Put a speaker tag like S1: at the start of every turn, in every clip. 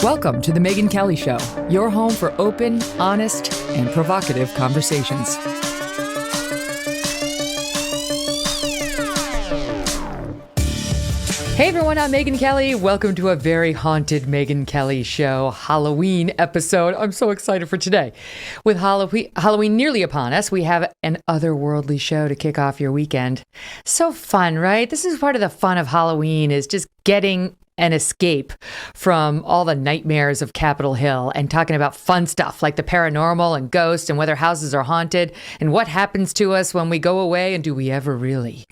S1: Welcome to the Megyn Kelly Show, your home for open, honest, and provocative conversations. Hey everyone, I'm Megyn Kelly. Welcome to a very haunted Megyn Kelly Show Halloween episode. I'm so excited for today. With Halloween nearly upon us, we have an otherworldly show to kick off your weekend. So fun, right? This is part of the fun of Halloween, is just getting an escape from all the nightmares of Capitol Hill and talking about fun stuff like the paranormal and ghosts and whether houses are haunted and what happens to us when we go away and do we ever really.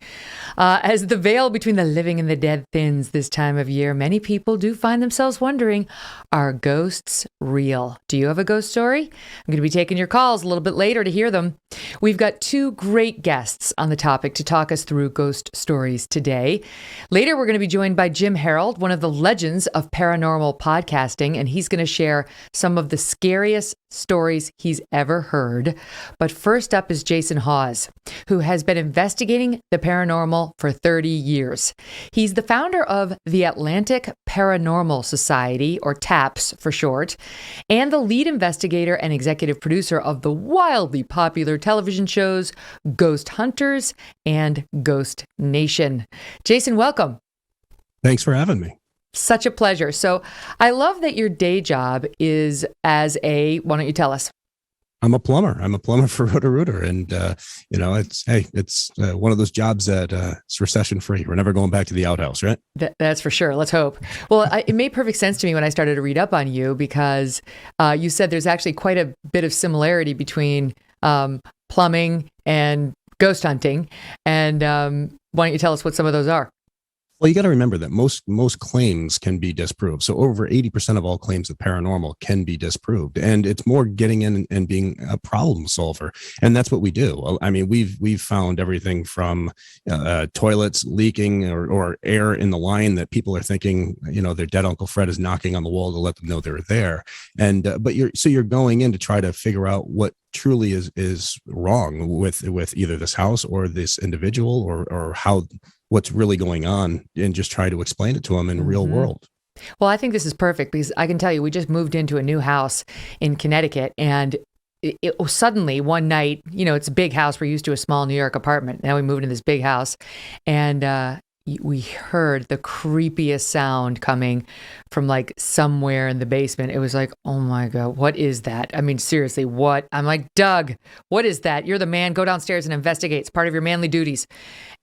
S1: As the veil between the living and the dead thins this time of year, many people do find themselves wondering, are ghosts real? Do you have a ghost story? I'm going to be taking your calls a little bit later to hear them. We've got two great guests on the topic to talk us through ghost stories today. Later, we're going to be joined by Jim Harold, one of the legends of paranormal podcasting, and he's going to share some of the scariest stories he's ever heard. But first up is Jason Hawes, who has been investigating the paranormal for 30 years. He's the founder of the Atlantic Paranormal Society, or TAPS for short, and the lead investigator and executive producer of the wildly popular television shows Ghost Hunters and Ghost Nation. Jason, welcome.
S2: Thanks for having me.
S1: Such a pleasure. So I love that your day job is as why don't you tell us?
S2: I'm a plumber. I'm a plumber for Roto-Rooter. And, it's one of those jobs that it's recession free. We're never going back to the outhouse, right?
S1: That's for sure. Let's hope. Well, it made perfect sense to me when I started to read up on you because you said there's actually quite a bit of similarity between plumbing and ghost hunting. And why don't you tell us what some of those are?
S2: Well, you got to remember that most claims can be disproved. So over 80% of all claims of paranormal can be disproved. And it's more getting in and being a problem solver. And that's what we do. I mean, we've found everything from toilets leaking or air in the line that people are thinking, their dead Uncle Fred is knocking on the wall to let them know they're there. And but you're going in to try to figure out what truly is wrong with either this house or this individual or what's really going on, and just try to explain it to them in real world.
S1: Well, I think this is perfect because I can tell you, we just moved into a new house in Connecticut, and it suddenly one night, it's a big house. We're used to a small New York apartment. Now we moved into this big house, and we heard the creepiest sound coming from like somewhere in the basement. It was like, oh my God, what is that? I mean, seriously, what? I'm like, Doug, what is that? You're the man. Go downstairs and investigate. It's part of your manly duties.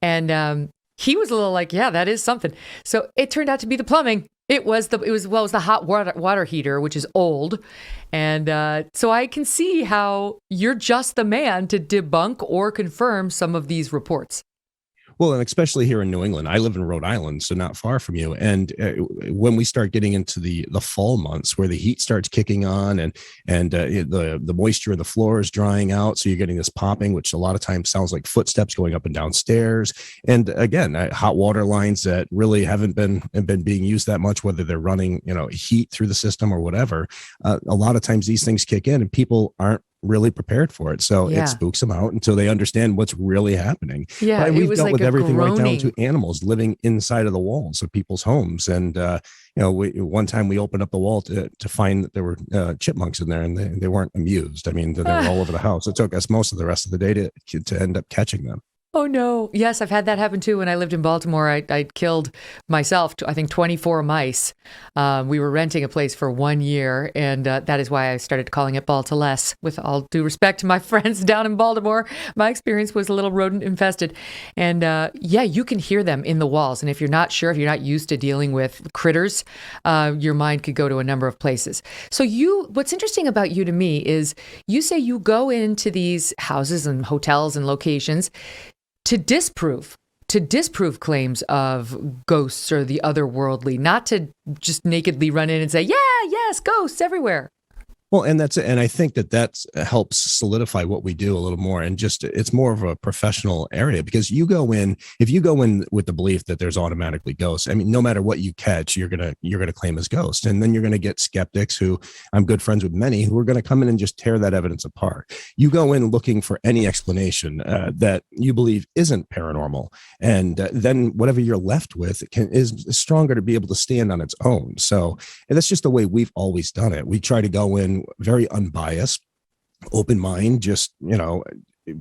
S1: And he was a little like, yeah, that is something. So it turned out to be the plumbing. It was the hot water heater, which is old. And so I can see how you're just the man to debunk or confirm some of these reports.
S2: Well, and especially here in New England, I live in Rhode Island, so not far from you. And when we start getting into the fall months where the heat starts kicking on and the moisture in the floor is drying out, so you're getting this popping, which a lot of times sounds like footsteps going up and down stairs. And again, hot water lines that really haven't been being used that much, whether they're running heat through the system or whatever. A lot of times these things kick in and people aren't really prepared for it. So it spooks them out until they understand what's really happening.
S1: Yeah,
S2: we've dealt
S1: like
S2: with everything
S1: groaning.
S2: right down to animals living inside of the walls of people's homes. And, one time we opened up the wall to find that there were chipmunks in there, and they weren't amused. I mean, they were all over the house. It took us most of the rest of the day to end up catching them.
S1: Oh, no. Yes, I've had that happen, too. When I lived in Baltimore, I killed myself, I think, 24 mice. We were renting a place for 1 year, and that is why I started calling it Balta-less. With all due respect to my friends down in Baltimore, my experience was a little rodent infested. And you can hear them in the walls. And if you're not sure, if you're not used to dealing with critters, your mind could go to a number of places. So what's interesting about you to me is you say you go into these houses and hotels and locations to disprove claims of ghosts or the otherworldly, not to just nakedly run in and say, yes, ghosts everywhere.
S2: Well, and that's it. And I think that helps solidify what we do a little more. And just it's more of a professional area because if you go in with the belief that there's automatically ghosts, I mean, no matter what you catch, you're gonna claim as ghosts. And then you're gonna get skeptics who I'm good friends with many who are gonna come in and just tear that evidence apart. You go in looking for any explanation that you believe isn't paranormal. And then whatever you're left with is stronger to be able to stand on its own. So and that's just the way we've always done it. We try to go in very unbiased, open mind, just,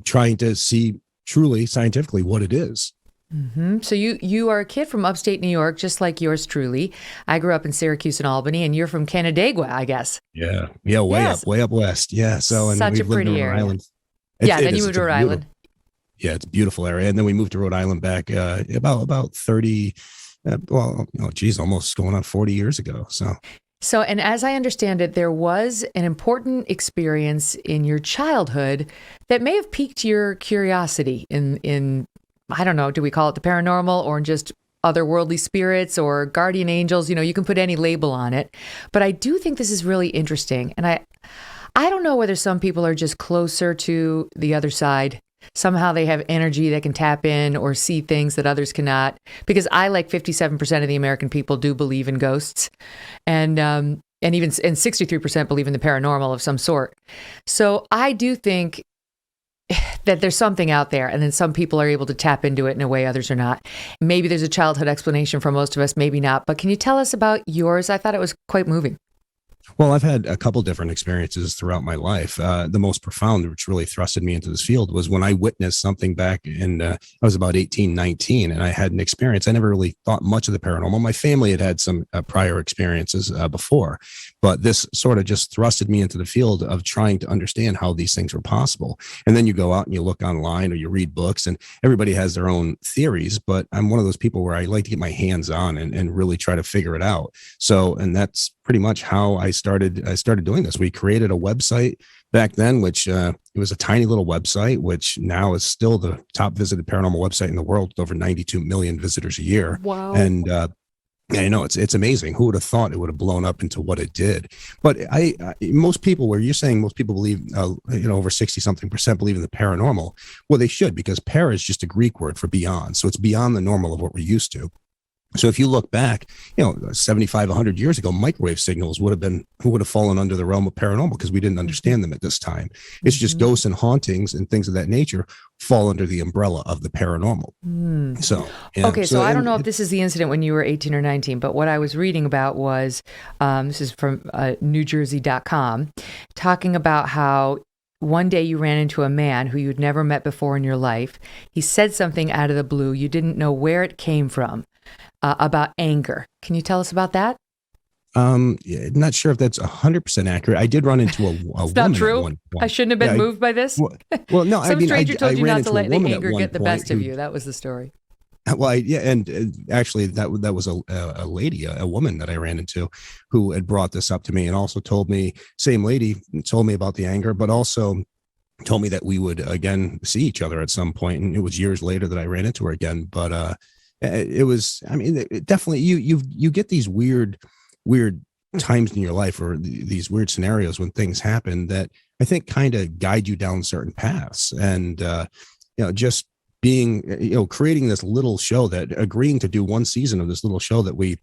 S2: trying to see truly scientifically what it is.
S1: Mm-hmm. So you are a kid from upstate New York, just like yours truly. I grew up in Syracuse and Albany, and you're from Canandaigua, I guess.
S2: Yeah. Way up west. Yeah. So, and
S1: such
S2: we've
S1: a pretty
S2: lived in Rhode
S1: area.
S2: Island.
S1: Then you moved to Rhode Island.
S2: Yeah, it's a beautiful area. And then we moved to Rhode Island back about 30, almost going on 40 years ago.
S1: So, and as I understand it, there was an important experience in your childhood that may have piqued your curiosity in I don't know, do we call it the paranormal or just otherworldly spirits or guardian angels? You can put any label on it. But I do think this is really interesting. And I don't know whether some people are just closer to the other side. Somehow they have energy that can tap in or see things that others cannot. Because I, like 57% of the American people, do believe in ghosts, and 63% believe in the paranormal of some sort. So I do think that there's something out there, and then some people are able to tap into it in a way others are not. Maybe there's a childhood explanation for most of us, maybe not. But can you tell us about yours? I thought it was quite moving.
S2: Well, I've had a couple different experiences throughout my life. The most profound, which really thrusted me into this field, was when I witnessed something back in, I was about 18, 19, and I had an experience. I never really thought much of the paranormal. My family had some prior experiences before, but this sort of just thrusted me into the field of trying to understand how these things were possible. And then you go out and you look online or you read books, and everybody has their own theories, but I'm one of those people where I like to get my hands on and really try to figure it out. So, and that's pretty much how I started doing this. We created a website back then, which it was a tiny little website, which now is still the top visited paranormal website in the world, with over 92 million visitors a year.
S1: Wow.
S2: And I know it's amazing. Who would have thought it would have blown up into what it did? But most people, where you're saying most people believe, over 60-something% believe in the paranormal. Well, they should, because para is just a Greek word for beyond. So it's beyond the normal of what we're used to. So if you look back, 75, 100 years ago, microwave signals would have fallen under the realm of paranormal because we didn't understand them at this time. It's just ghosts and hauntings and things of that nature fall under the umbrella of the paranormal. So, yeah.
S1: Okay, so I don't know if this is the incident when you were 18 or 19, but what I was reading about was, this is from NewJersey.com, talking about how one day you ran into a man who you'd never met before in your life. He said something out of the blue. You didn't know where it came from. About anger. Can you tell us about that?
S2: Not sure if that's 100% accurate. I did run into a woman.
S1: Not true.
S2: At one point.
S1: I shouldn't have been moved by this.
S2: Well, no.
S1: Some stranger told you not to let the
S2: anger
S1: anger get the best of you. That was the story.
S2: Well, and actually, that was a lady, a woman that I ran into, who had brought this up to me, and also told me, same lady told me about the anger, but also told me that we would again see each other at some point, and it was years later that I ran into her again, but. It was, it definitely, you get these weird times in your life, or these weird scenarios when things happen that I think kind of guide you down certain paths. And, just being, creating this little show, that agreeing to do one season of this little show that we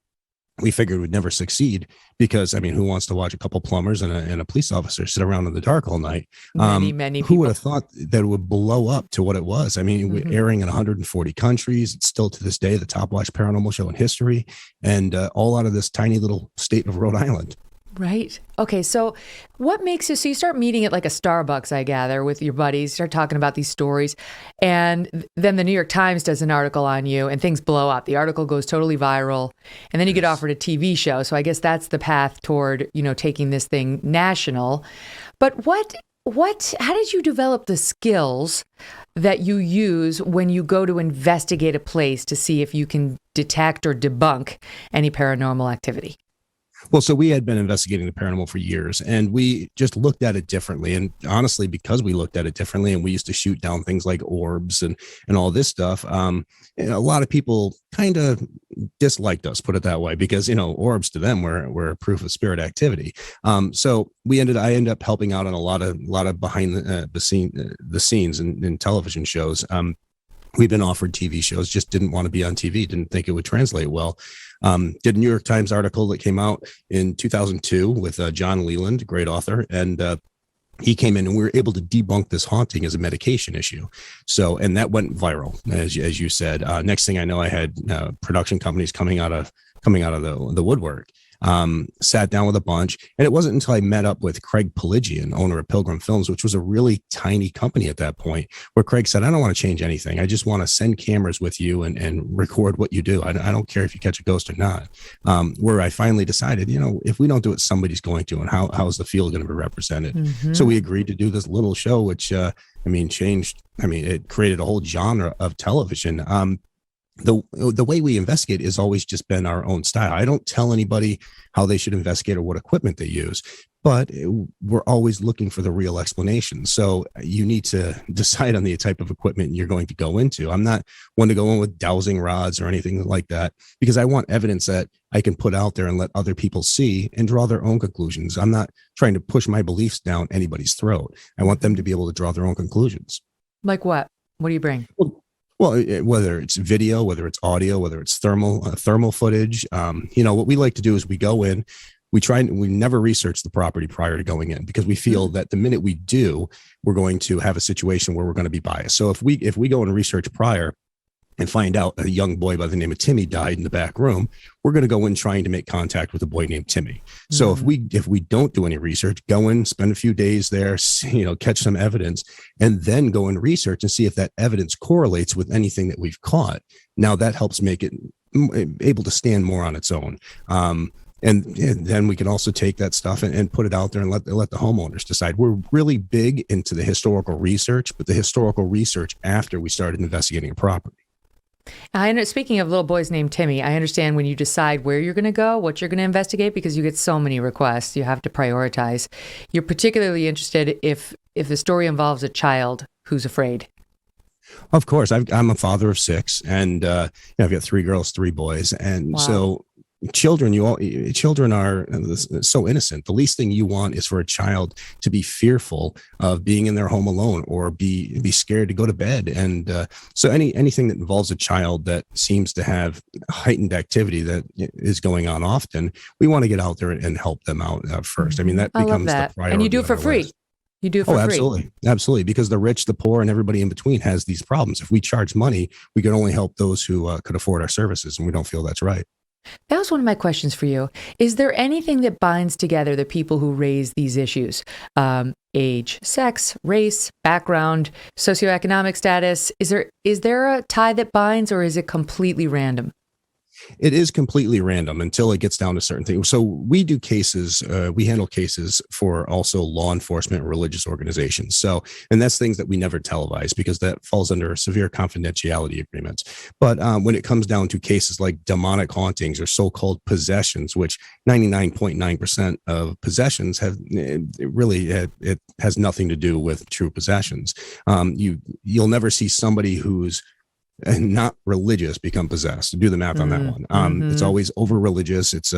S2: figured would never succeed, because who wants to watch a couple plumbers and a police officer sit around in the dark all night?
S1: Many people.
S2: Who would have thought that it would blow up to what it was? We're airing in 140 countries. It's still to this day the top watched paranormal show in history, and all out of this tiny little state of Rhode Island.
S1: Right. Okay. So what makes you, so you start meeting at like a Starbucks, I gather, with your buddies, start talking about these stories. And then the New York Times does an article on you and things blow up. The article goes totally viral. And then you get offered a TV show. So I guess that's the path toward, taking this thing national. But how did you develop the skills that you use when you go to investigate a place to see if you can detect or debunk any paranormal activity?
S2: Well, so we had been investigating the paranormal for years, and we just looked at it differently. And honestly, because we looked at it differently, and we used to shoot down things like orbs and all this stuff, a lot of people kind of disliked us, put it that way, because orbs to them were proof of spirit activity. So I ended up helping out on a lot of behind the scenes in television shows. We've been offered TV shows, just didn't want to be on TV, didn't think it would translate well. Did a New York Times article that came out in 2002 with John Leland, great author, and he came in and we were able to debunk this haunting as a medication issue. So, and that went viral, as you said. Next thing I know, I had production companies coming out of the woodwork. Sat down with a bunch, and it wasn't until I met up with Craig Pelagian, owner of Pilgrim Films, which was a really tiny company at that point, where Craig said, I don't want to change anything. I just want to send cameras with you and record what you do. I don't care if you catch a ghost or not. Where I finally decided, if we don't do it, somebody's going to, and how's the field going to be represented? Mm-hmm. So we agreed to do this little show, which, it created a whole genre of television. The way we investigate has always just been our own style. I don't tell anybody how they should investigate or what equipment they use, but we're always looking for the real explanation. So you need to decide on the type of equipment you're going to go into. I'm not one to go in with dowsing rods or anything like that, because I want evidence that I can put out there and let other people see and draw their own conclusions. I'm not trying to push my beliefs down anybody's throat. I want them to be able to draw their own conclusions.
S1: Like what? What do you bring?
S2: Well, whether it's video, whether it's audio, whether it's thermal footage, what we like to do is we go in, we never research the property prior to going in, because we feel that the minute we do, we're going to have a situation where we're going to be biased. So if we go and research prior and find out a young boy by the name of Timmy died in the back room, we're going to go in trying to make contact with a boy named Timmy. So if we don't do any research, go in, spend a few days there, catch some evidence, and then go and research and see if that evidence correlates with anything that we've caught. Now that helps make it able to stand more on its own. And then we can also take that stuff and put it out there and let the homeowners decide. We're really big into the historical research, but the historical research after we started investigating a property.
S1: Speaking of little boys named Timmy, I understand when you decide where you're going to go, what you're going to investigate, because you get so many requests, you have to prioritize. You're particularly interested if the story involves a child who's afraid.
S2: Of course, I'm a father of 6, and I've got 3 girls, 3 boys, and wow. So children are so innocent. The least thing you want is for a child to be fearful of being in their home alone or be scared to go to bed. And so anything that involves a child that seems to have heightened activity that is going on often, we want to get out there and help them out first. I mean, that becomes the priority.
S1: And you do it for free. You do it for free.
S2: Absolutely. Because the rich, the poor, and everybody in between has these problems. If we charge money, we can only help those who could afford our services, and we don't feel that's right.
S1: That was one of my questions for you. Is there anything that binds together the people who raise these issues? Age, sex, race, background, socioeconomic status? Is there a tie that binds, or is it completely random?
S2: It is completely random until it gets down to certain things. So we do cases, we handle cases for also law enforcement and religious organizations. So, and that's things that we never televise because that falls under severe confidentiality agreements. But when it comes down to cases like demonic hauntings or so-called possessions, which 99.9% of possessions it has nothing to do with true possessions. You'll never see somebody who's and not religious become possessed. Do the math on that one. It's always over religious. It's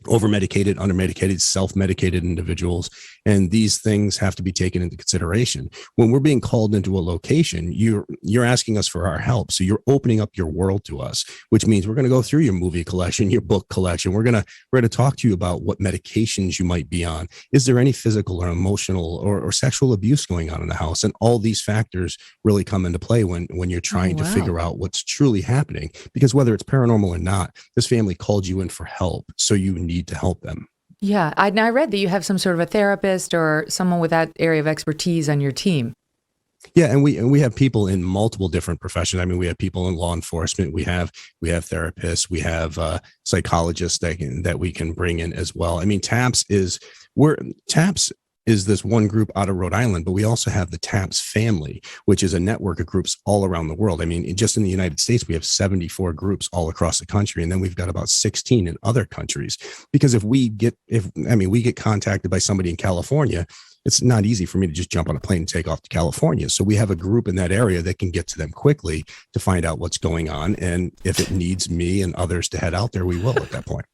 S2: over-medicated, under-medicated, self-medicated individuals. And these things have to be taken into consideration. When we're being called into a location, you're asking us for our help. So you're opening up your world to us, which means we're going to go through your movie collection, your book collection. We're going to talk to you about what medications you might be on. Is there any physical or emotional or sexual abuse going on in the house? And all these factors really come into play when you're trying to figure out what's truly happening. Because whether it's paranormal or not, this family called you in for help. So you need to help them.
S1: Yeah. I read that you have some sort of a therapist or someone with that area of expertise on your team.
S2: Yeah. And we have people in multiple different professions. I mean, we have people in law enforcement. We have therapists. We have psychologists that we can bring in as well. I mean, TAPS is this one group out of Rhode Island, but we also have the TAPS family, which is a network of groups all around the world. I mean, just in the United States, we have 74 groups all across the country, and then we've got about 16 in other countries. Because if we get contacted by somebody in California, it's not easy for me to just jump on a plane and take off to California. So we have a group in that area that can get to them quickly to find out what's going on. And if it needs me and others to head out there, we will at that point.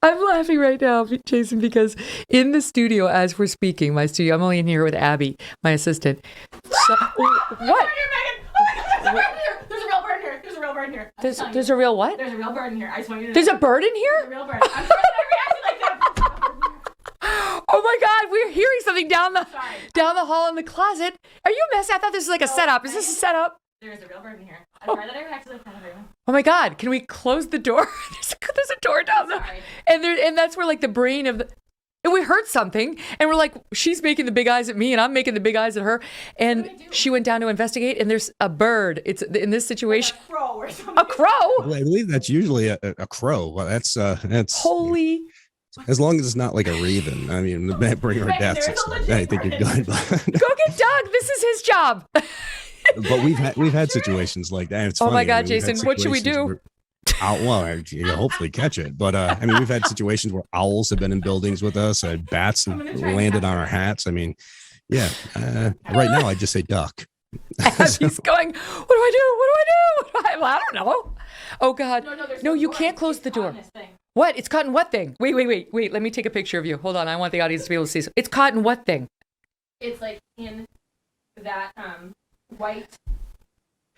S1: I'm laughing right now, Jason, because in the studio as we're speaking, my studio, I'm only in here with Abby, my assistant. So, what?
S3: There's a real bird here. There's a real bird here.
S1: There's a real what?
S3: There's a real bird in here. I just want you to know.
S1: There's a bird in here?
S3: There's a real bird. I'm sorry that I reacted like that.
S1: Oh my God, we're hearing something down the hall in the closet. Are you a mess? I thought this was like a setup. Is this a setup?
S3: There's a real bird in here. I'm sorry that I reacted like that.
S1: Oh my God, can we close the door? There's a door down there. And that's where like the brain of the... And we heard something, and we're like, she's making the big eyes at me, and I'm making the big eyes at her. And she went down to investigate, and there's a bird. It's in this situation.
S3: Like a crow or something.
S1: A crow?
S2: Well, I believe that's usually a crow. Well, that's
S1: holy.
S2: As long as it's not like a raven. I mean, bring her deaths and stuff. I think you're good.
S1: Go get Doug. This is his job.
S2: But we've had situations like that. It's funny.
S1: My God, Jason, what should we do?
S2: You'll hopefully catch it. But I mean, we've had situations where owls have been in buildings with us, and bats have landed on our hats. I mean, yeah. Right now, I just say duck.
S1: He's going, what do I do? Well, I don't know. Oh God. No, you can't close the door. What? It's caught in what thing? Wait. Let me take a picture of you. Hold on. I want the audience to be able to see. It's caught in what thing?
S3: It's like in that white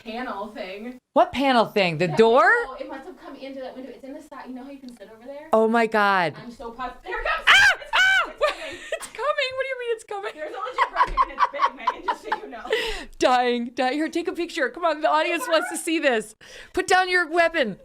S3: panel thing.
S1: What panel thing? The door?
S3: Window, it must have come into that window. It's in the side. You know how you can sit over there?
S1: Oh my God.
S3: I'm so positive. There it comes.
S1: It's coming. What do you mean it's coming?
S3: There's a legit bird here, and it's big, Megan, just so you know.
S1: Dying. Here, take a picture. Come on, the audience wants to see this. Put down your weapon.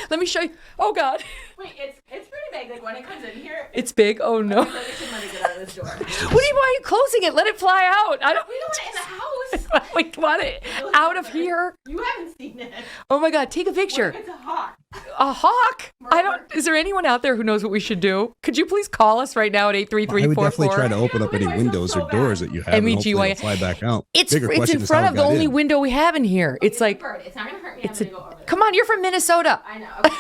S1: Let me show you. Oh God.
S3: Wait, it's pretty big. Like when it comes in here.
S1: It's big. Oh no.
S3: I feel like I should let it get out of this door.
S1: Why are you closing it? Let it fly out.
S3: We don't want it in the house.
S1: We want it out of here.
S3: You haven't seen it.
S1: Oh my God, take a picture.
S3: What if it's a hawk?
S1: A hawk? Is there anyone out there who knows what we should do? Could you please call us right now at 833-44?
S2: I would definitely try to open up any windows or doors that you have. And hopefully it'll fly back out.
S1: It's in front of the only window we have in here. It's like
S3: it's not gonna hurt me. I'm gonna go over there.
S1: Come on, you're from Minnesota.
S3: I know. Okay.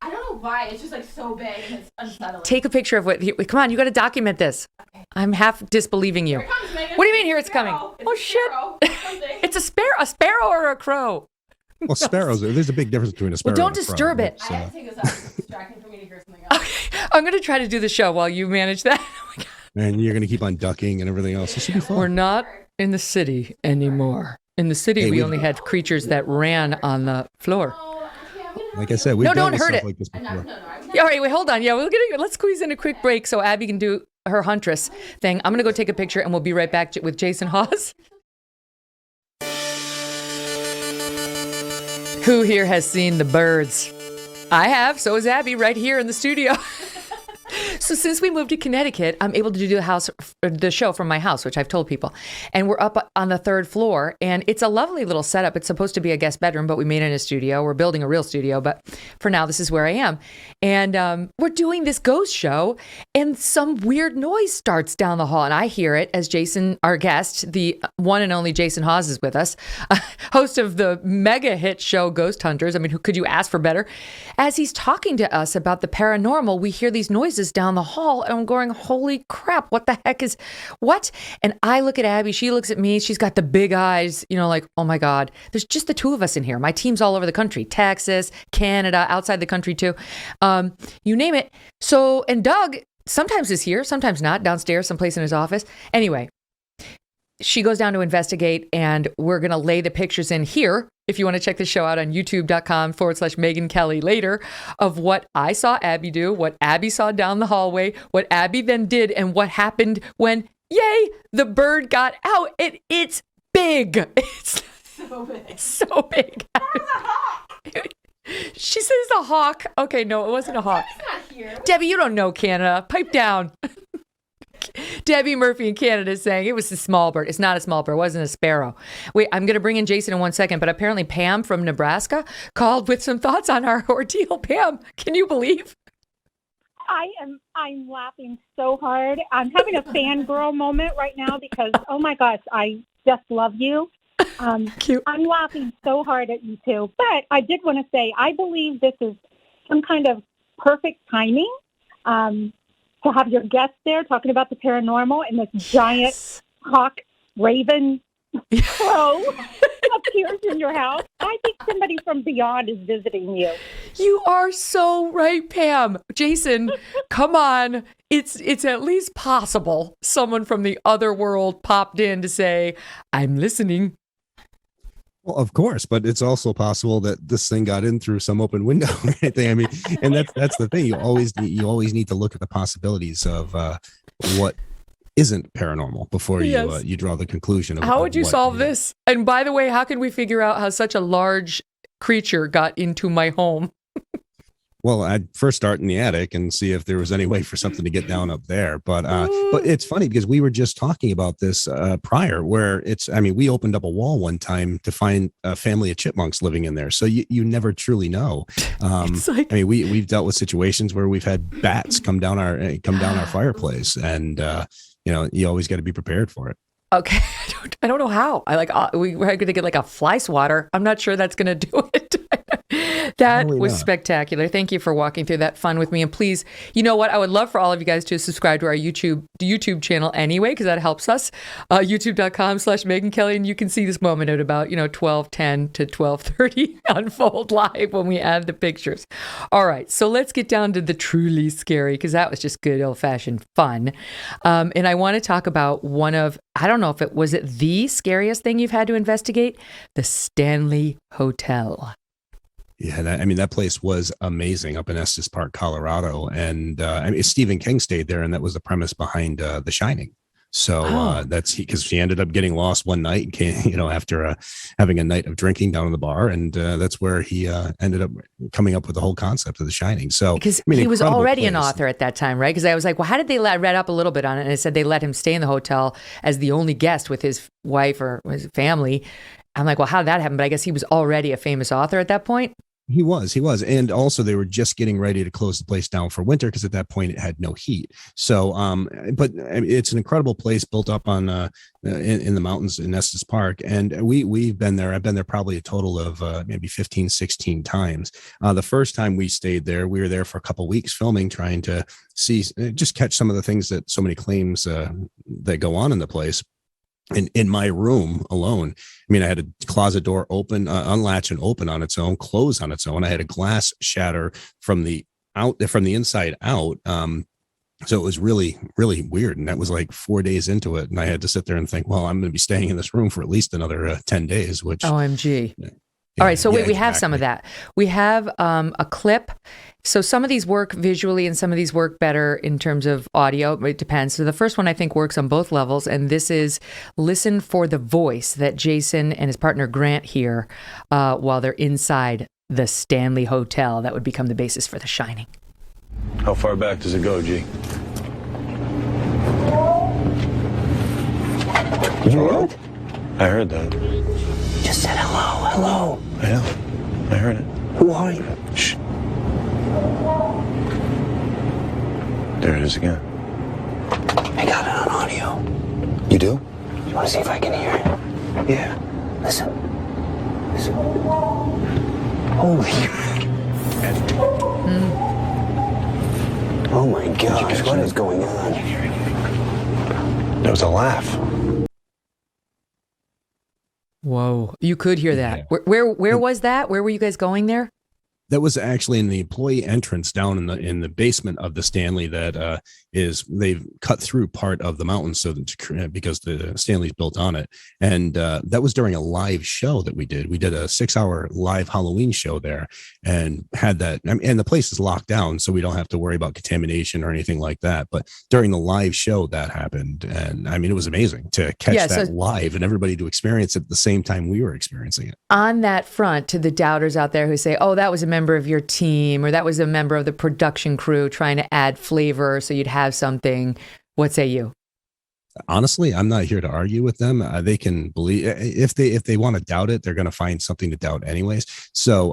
S3: I don't know why. It's just like so big and it's unsettling.
S1: Take a picture of what. Come on, you got to document this. Okay. I'm half disbelieving you.
S3: Here it comes, Megan.
S1: What do you mean here it's coming?
S3: It's
S1: shit! It's a sparrow or a crow.
S2: Well, sparrows. There's a big difference between a sparrow.
S1: Well, don't
S2: and a
S1: disturb
S2: crow,
S1: it.
S3: I have to take this out. It's distracting for me to hear something else.
S1: Okay, I'm gonna try to do the show while you manage that. Oh my God.
S2: And you're gonna keep on ducking and everything else. It should be fun.
S1: We're not in the city anymore. In the city, we only had creatures that ran on the floor.
S2: Like I said, we've done
S1: don't hurt
S2: stuff
S1: it.
S2: like this before.
S1: Yeah, all right, wait, hold on. Yeah, let's squeeze in a quick break so Abby can do her huntress thing. I'm gonna go take a picture, and we'll be right back with Jason Hawes. Who here has seen the birds? I have. So has Abby, right here in the studio. So since we moved to Connecticut, I'm able to do the show from my house, which I've told people. And we're up on the third floor, and it's a lovely little setup. It's supposed to be a guest bedroom, but we made it a studio. We're building a real studio, but for now, this is where I am. And we're doing this ghost show, and some weird noise starts down the hall, and I hear it as Jason, our guest, the one and only Jason Hawes, is with us, host of the mega hit show Ghost Hunters. I mean, who could you ask for better? As he's talking to us about the paranormal, we hear these noises down the hall, and I'm going, holy crap, what the heck is what? And I look at Abby, she looks at me, she's got the big eyes, like, oh my God, there's just the two of us in here. My team's all over the country, Texas, Canada, outside the country too. You name it. So, and Doug sometimes is here, sometimes not, downstairs, someplace in his office. Anyway, she goes down to investigate, and we're going to lay the pictures in here. If you want to check the show out on youtube.com/Megyn Kelly later, of what I saw Abby do, what Abby saw down the hallway, what Abby then did, and what happened when, yay, the bird got out. It's big. It's
S3: so big.
S1: It's so big.
S3: That was a hawk.
S1: She says a hawk. Okay, no, it wasn't a hawk.
S3: It's not here.
S1: Debbie, you don't know Canada. Pipe down. Debbie Murphy in Canada is saying it was a small bird. It's not a small bird. It wasn't a sparrow. Wait, I'm going to bring in Jason in 1 second, but apparently Pam from Nebraska called with some thoughts on our ordeal. Pam, can you believe?
S4: I'm laughing so hard. I'm having a fangirl moment right now because, oh my gosh, I just love you.
S1: Cute.
S4: I'm laughing so hard at you two. But I did want to say, I believe this is some kind of perfect timing to have your guests there talking about the paranormal and this giant hawk raven crow appears in your house. I think somebody from beyond is visiting you.
S1: You are so right, Pam. Jason, come on. It's at least possible someone from the other world popped in to say, I'm listening.
S2: Well, of course, but it's also possible that this thing got in through some open window or anything. I mean, and that's the thing. You always need to look at the possibilities of what isn't paranormal before you draw the conclusion of
S1: how would you solve
S2: is.
S1: this? And by the way, how can we figure out how such a large creature got into my home?
S2: Well, I'd first start in the attic and see if there was any way for something to get down up there. But it's funny because we were just talking about this prior, where we opened up a wall one time to find a family of chipmunks living in there. So you never truly know. We've dealt with situations where we've had bats come down our fireplace, and you always got to be prepared for it.
S1: Okay, I don't know how. We're going to get like a fly swatter. I'm not sure that's going to do it. That was spectacular. Thank you for walking through that fun with me. And please, you know what? I would love for all of you guys to subscribe to our YouTube channel anyway, because that helps us. YouTube.com/Megyn Kelly. And you can see this moment at about, 12:10 to 12:30 unfold live when we add the pictures. All right. So let's get down to the truly scary, because that was just good old fashioned fun. And I want to talk about one of, I don't know if it was the scariest thing you've had to investigate, the Stanley Hotel.
S2: Yeah, that place was amazing up in Estes Park, Colorado, and Stephen King stayed there, and that was the premise behind The Shining. So that's because he ended up getting lost one night, and came, after having a night of drinking down in the bar, and that's where he ended up coming up with the whole concept of The Shining. So
S1: because he was already an author at that time, right? Because I was like, well, how did they read up a little bit on it? And it said they let him stay in the hotel as the only guest with his wife or his family. I'm like, well, how did that happen? But I guess he was already a famous author at that point.
S2: He was. And also they were just getting ready to close the place down for winter, because at that point it had no heat. So, but it's an incredible place built up on, in the mountains in Estes Park. And we've been there. I've been there probably a total of maybe 15, 16 times. The first time we stayed there, we were there for a couple of weeks filming, trying to just catch some of the things that so many claims that go on in the place. And in my room alone, I had a closet door open, unlatch and open on its own, close on its own. I had a glass shatter from the inside out. So it was really, really weird. And that was like 4 days into it. And I had to sit there and think, well, I'm going to be staying in this room for at least another 10 days, which
S1: OMG. All right. So wait, we have some of that. We have a clip. So some of these work visually and some of these work better in terms of audio. It depends. So the first one I think works on both levels. And this is listen for the voice that Jason and his partner Grant hear while they're inside the Stanley Hotel. That would become the basis for The Shining.
S5: How far back does it go, G?
S6: You heard it?
S5: I heard that.
S6: Just said hello.
S5: I know. I heard it.
S6: Who are you?
S5: Shh. There it is again.
S6: I got it on audio.
S5: You do?
S6: You want to see if I can hear it?
S5: Yeah.
S6: Listen. Holy. Oh my gosh, what is going on?
S5: There was a laugh.
S1: Whoa. You could hear that. Yeah. Where was that? Where were you guys going there?
S2: That was actually in the employee entrance down in the basement of the Stanley. That they've cut through part of the mountain because the Stanley's built on it, and that was during a live show that we did. We did a 6-hour live Halloween show there, and had that. And the place is locked down, so we don't have to worry about contamination or anything like that. But during the live show, that happened, and it was amazing to catch that live and everybody to experience it at the same time we were experiencing it.
S1: On that front, to the doubters out there who say, "Oh, that was a member of your team, or that was a member of the production crew trying to add flavor so you'd have something," what say you?
S2: Honestly, I'm not here to argue with them. They can believe if they want to doubt it, they're going to find something to doubt anyways. So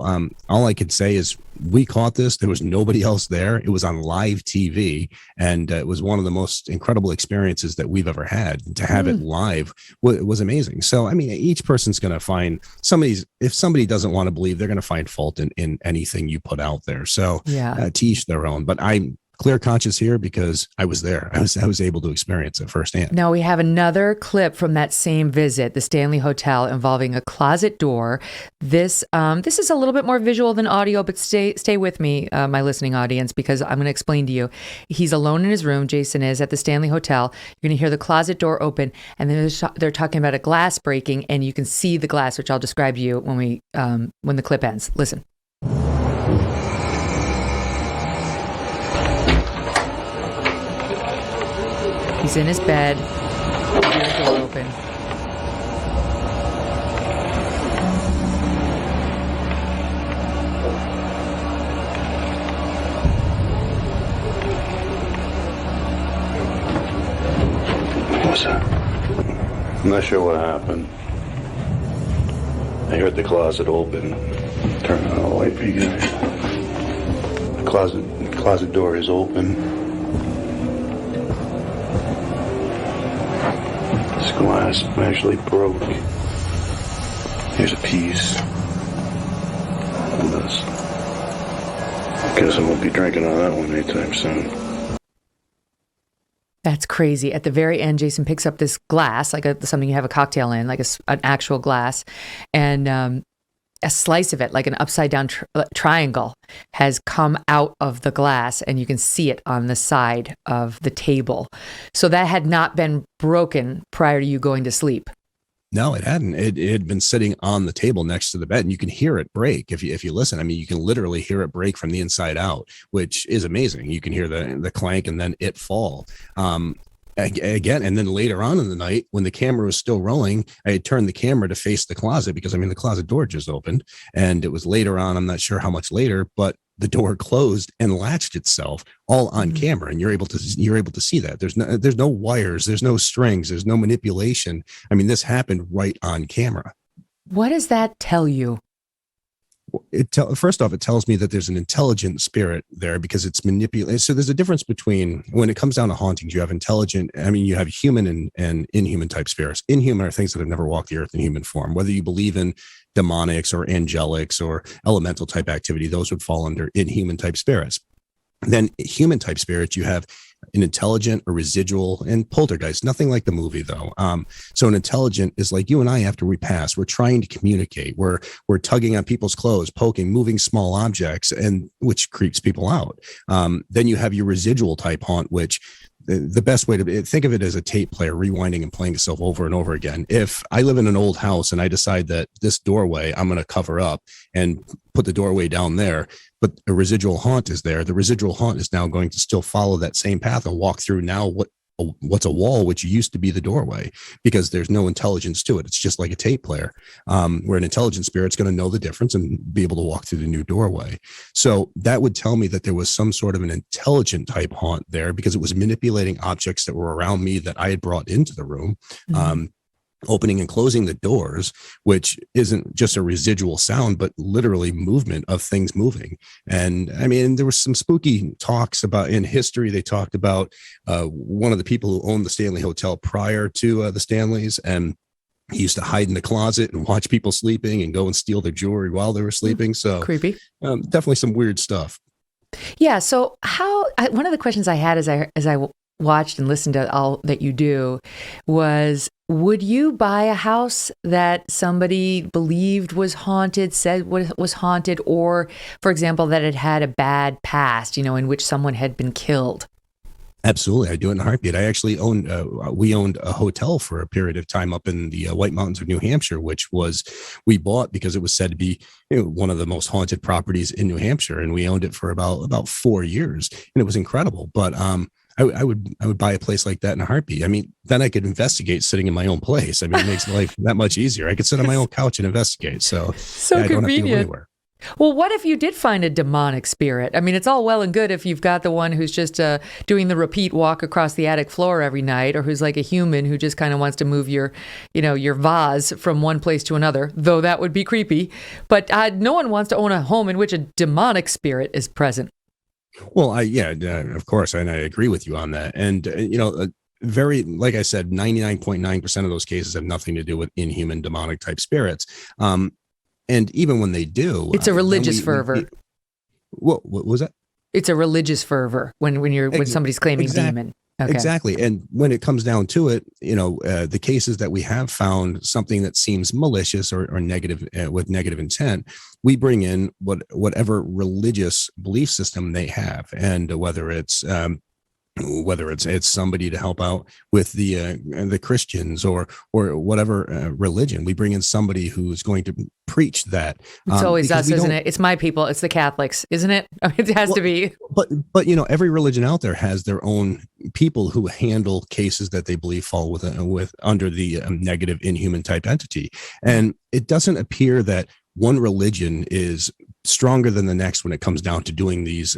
S2: all I could say is we caught this. There was nobody else there. It was on live TV, and it was one of the most incredible experiences that we've ever had. To have it live was amazing. So I mean, each person's going to find if somebody doesn't want to believe, they're going to find fault in anything you put out there. So to each their own. But I'm clear conscious here because I was there. I was able to experience it firsthand.
S1: Now we have another clip from that same visit, the Stanley Hotel, involving a closet door. This is a little bit more visual than audio, but stay with me, my listening audience, because I'm going to explain to you. He's alone in his room. Jason is at the Stanley Hotel. You're going to hear the closet door open, and then they're talking about a glass breaking, and you can see the glass, which I'll describe to you when the clip ends. Listen. He's in his bed. The door open.
S5: What's that? I'm not sure what happened. I heard the closet open. Turn on the light for you guys. The closet door is open. This glass actually broke. Here's a piece. And this. Guess I won't be drinking on that one anytime soon.
S1: That's crazy. At the very end, Jason picks up this glass, like something you have a cocktail in, like an actual glass, and a slice of it, like an upside down triangle, has come out of the glass, and you can see it on the side of the table. So that had not been broken prior to you going to sleep.
S2: No, it hadn't. It had been sitting on the table next to the bed, and you can hear it break if you listen. I mean, you can literally hear it break from the inside out, which is amazing. You can hear the clank and then it fall. Again, and then later on in the night, when the camera was still rolling, I had turned the camera to face the closet because, I mean, the closet door just opened, and it was later on. I'm not sure how much later, but the door closed and latched itself all on camera, and you're able to see that. There's no wires, there's no strings, there's no manipulation. I mean, this happened right on camera.
S1: What does that tell you?
S2: First off, it tells me that there's an intelligent spirit there because it's manipulated. So there's a difference between, when it comes down to hauntings, you have you have human and inhuman type spirits. Inhuman are things that have never walked the earth in human form. Whether you believe in demonics or angelics or elemental type activity, those would fall under inhuman type spirits. Then human type spirits, you have an intelligent, a residual, and poltergeist. Nothing like the movie, though. So an intelligent is like you and I after we pass. We're trying to communicate. We're tugging on people's clothes, poking, moving small objects, and which creeps people out. Then you have your residual type haunt, which the best way to think of it as a tape player rewinding and playing itself over and over again. If I live in an old house and I decide that this doorway I'm going to cover up and put the doorway down there, but a residual haunt is there, the residual haunt is now going to still follow that same path and walk through now what's a wall, which used to be the doorway, because there's no intelligence to it. It's just like a tape player, where an intelligent spirit's going to know the difference and be able to walk through the new doorway. So that would tell me that there was some sort of an intelligent type haunt there, because it was manipulating objects that were around me that I had brought into the room. Opening and closing the doors, which isn't just a residual sound, but literally movement of things moving. And I mean, there was some spooky talks about in history. They talked about one of the people who owned the Stanley Hotel prior to the Stanleys, and he used to hide in the closet and watch people sleeping and go and steal their jewelry while they were sleeping. So
S1: creepy.
S2: Definitely some weird stuff.
S1: Yeah. So one of the questions I had as I watched and listened to all that you do was, would you buy a house that somebody believed was haunted, said was haunted, or, for example, that it had a bad past, in which someone had been killed?
S2: Absolutely. I do it in a heartbeat. I actually we owned a hotel for a period of time up in the White Mountains of New Hampshire, which we bought because it was said to be one of the most haunted properties in New Hampshire. And we owned it for about 4 years, and it was incredible. But I would buy a place like that in a heartbeat. I mean, then I could investigate sitting in my own place. I mean, it makes life that much easier. I could sit on my own couch and investigate. So
S1: yeah, I don't have to go
S2: anywhere.
S1: Well, what if you did find a demonic spirit? I mean, it's all well and good if you've got the one who's just doing the repeat walk across the attic floor every night, or who's like a human who just kind of wants to move your vase from one place to another, though that would be creepy. But no one wants to own a home in which a demonic spirit is present.
S2: Well, of course, and I agree with you on that. And, like I said, 99.9% of those cases have nothing to do with inhuman demonic type spirits. And even when they do,
S1: it's a religious fervor.
S2: What was that?
S1: It's a religious fervor when somebody's claiming demon. Okay.
S2: Exactly. And when it comes down to it, the cases that we have found something that seems malicious or negative with negative intent, we bring in whatever religious belief system they have, and whether it's somebody to help out with the Christians or whatever religion, we bring in somebody who's going to preach that.
S1: It's always us, isn't it? It's my people. It's the Catholics, isn't it? It has to be.
S2: But every religion out there has their own people who handle cases that they believe fall with under the negative inhuman type entity, and it doesn't appear that one religion is stronger than the next when it comes down to doing these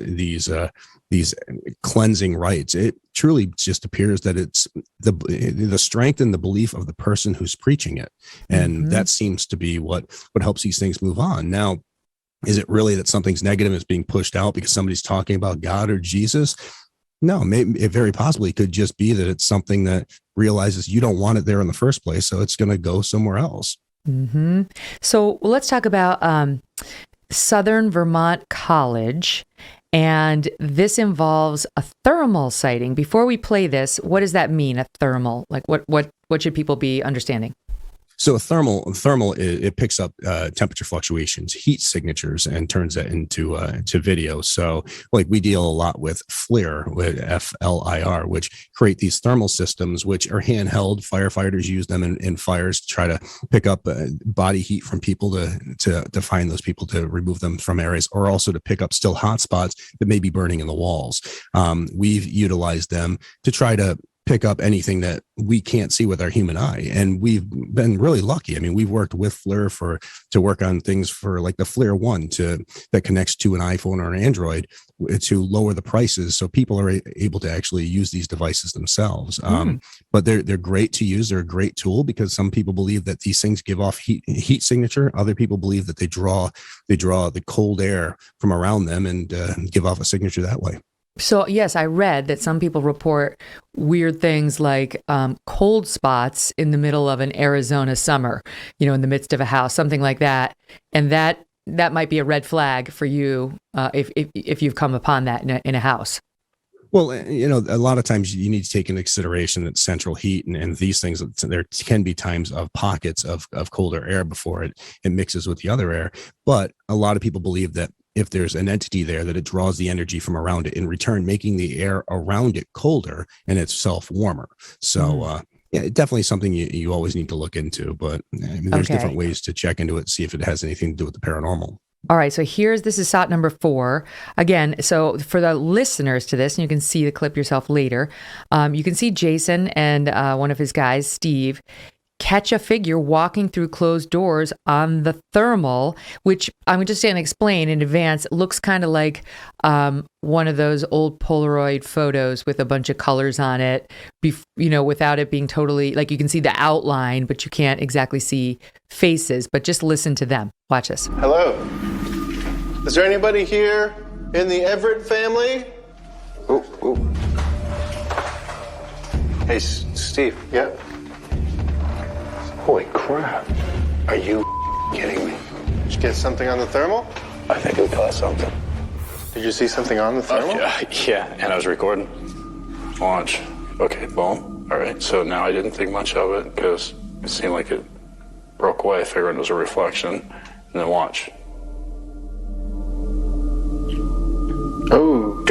S2: cleansing rites. It truly just appears that it's the strength and the belief of the person who's preaching it, and that seems to be what helps these things move on. Now, is it really that something's negative is being pushed out because somebody's talking about God or Jesus? No, maybe it very possibly could just be that it's something that realizes you don't want it there in the first place, so it's going to go somewhere else.
S1: Mm-hmm. So let's talk about Southern Vermont College, and this involves a thermal sighting. Before we play this, what does that mean? A thermal? Like what should people be understanding?
S2: So a thermal, it picks up temperature fluctuations, heat signatures, and turns that into to video. So like we deal a lot with FLIR, with FLIR, which create these thermal systems, which are handheld. Firefighters use them in fires to try to pick up body heat from people to find those people, to remove them from areas, or also to pick up still hot spots that may be burning in the walls. We've utilized them to try to pick up anything that we can't see with our human eye. And we've been really lucky. I mean, we've worked with FLIR to work on things for like the FLIR 1 that connects to an iPhone or an Android to lower the prices, so people are able to actually use these devices themselves. But they're great to use. They're a great tool because some people believe that these things give off heat signature. Other people believe that they draw the cold air from around them and give off a signature that way.
S1: So, yes, I read that some people report weird things like cold spots in the middle of an Arizona summer, in the midst of a house, something like that. And that might be a red flag for you if you've come upon that in a house.
S2: Well, a lot of times you need to take into consideration that central heat and these things, there can be times of pockets of colder air before it mixes with the other air. But a lot of people believe that if there's an entity there, that it draws the energy from around it in return, making the air around it colder and itself warmer. So, definitely something you always need to look into. But there's different ways to check into it, see if it has anything to do with the paranormal.
S1: All right, so this is shot number 4. Again, so for the listeners to this, and you can see the clip yourself later, you can see Jason and one of his guys, Steve, catch a figure walking through closed doors on the thermal, which I'm just going to explain in advance. It looks kind of like one of those old Polaroid photos with a bunch of colors on it, without it being totally, like you can see the outline, but you can't exactly see faces. But just listen to them. Watch this.
S7: Hello. Is there anybody here in the Everett family? Oh. Hey, Steve. Yeah? Holy crap. Are you kidding me? Did you get something on the thermal?
S6: I think we caught something.
S7: Did you see something on the thermal?
S5: Yeah, and I was recording. Launch. Okay, boom. All right, so now I didn't think much of it because it seemed like it broke away. I figured it was a reflection. And then watch.
S7: Oh.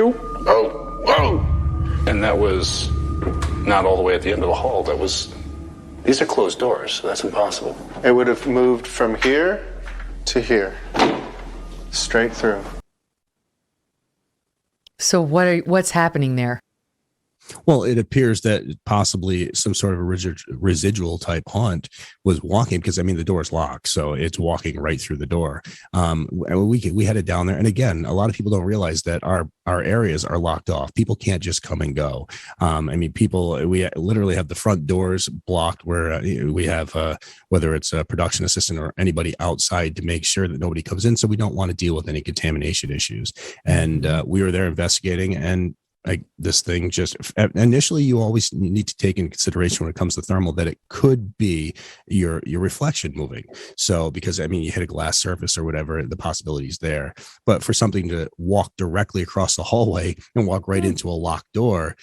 S5: And that was not all the way at the end of the hall. These are closed doors, so that's impossible.
S7: It would have moved from here to here. Straight through.
S1: So what's happening there?
S2: Well, it appears that possibly some sort of a residual type haunt was walking, because I mean the door is locked, so it's walking right through the door. We headed down there, and again, a lot of people don't realize that our areas are locked off. People can't just come and go. I mean, we literally have the front doors blocked, where we have whether it's a production assistant or anybody outside to make sure that nobody comes in. So we don't want to deal with any contamination issues. And we were there investigating, and like this thing just initially, you always need to take into consideration when it comes to thermal that it could be your reflection moving. So because I mean, you hit a glass surface or whatever, the possibility is there. But for something to walk directly across the hallway and walk right into a locked door,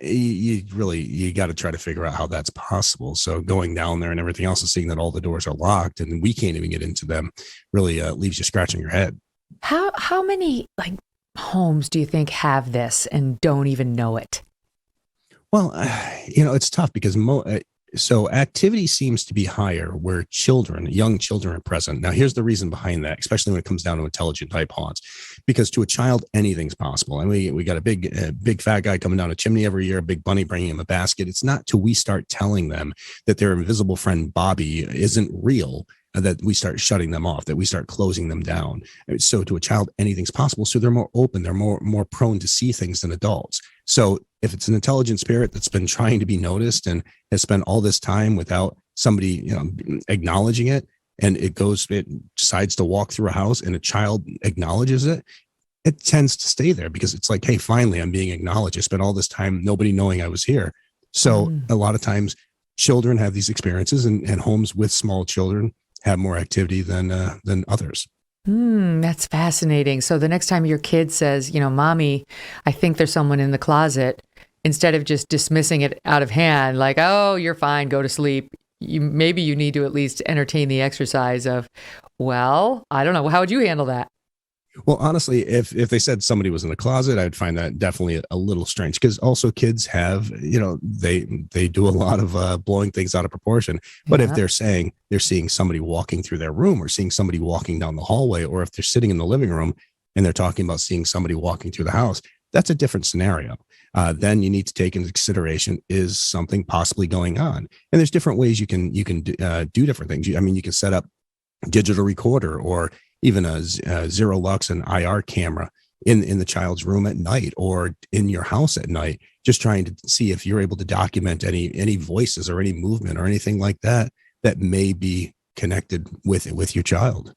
S2: you got to try to figure out how that's possible. So going down there and everything else and seeing that all the doors are locked and we can't even get into them really leaves you scratching your head.
S1: How many homes do you think have this and don't even know it?
S2: Well, it's tough because so activity seems to be higher where young children are present. Now, here's the reason behind that, especially when it comes down to intelligent type haunts, because to a child, anything's possible. And we got a big fat guy coming down a chimney every year, a big bunny bringing him a basket. It's not till we start telling them that their invisible friend Bobby isn't real that we start shutting them off, that we start closing them down. So to a child, anything's possible. So they're more open. They're more prone to see things than adults. So if it's an intelligent spirit that's been trying to be noticed and has spent all this time without somebody, acknowledging it, and it decides to walk through a house and a child acknowledges it, it tends to stay there because it's like, hey, finally I'm being acknowledged. I spent all this time, nobody knowing I was here. So a lot of times children have these experiences, and homes with small children have more activity than others.
S1: That's fascinating. So the next time your kid says, Mommy, I think there's someone in the closet, instead of just dismissing it out of hand, like, oh, you're fine, go to sleep, maybe you need to at least entertain the exercise of, well, I don't know. How would you handle that?
S2: Well, honestly, if they said somebody was in the closet, I'd find that definitely a little strange, because also kids have, they do a lot of blowing things out of proportion. But if they're saying they're seeing somebody walking through their room or seeing somebody walking down the hallway, or if they're sitting in the living room and they're talking about seeing somebody walking through the house, that's a different scenario. Then you need to take into consideration, is something possibly going on? And there's different ways you can do different things. You can set up a digital recorder or even a zero lux and IR camera in the child's room at night or in your house at night, just trying to see if you're able to document any voices or any movement or anything like that may be connected with your child.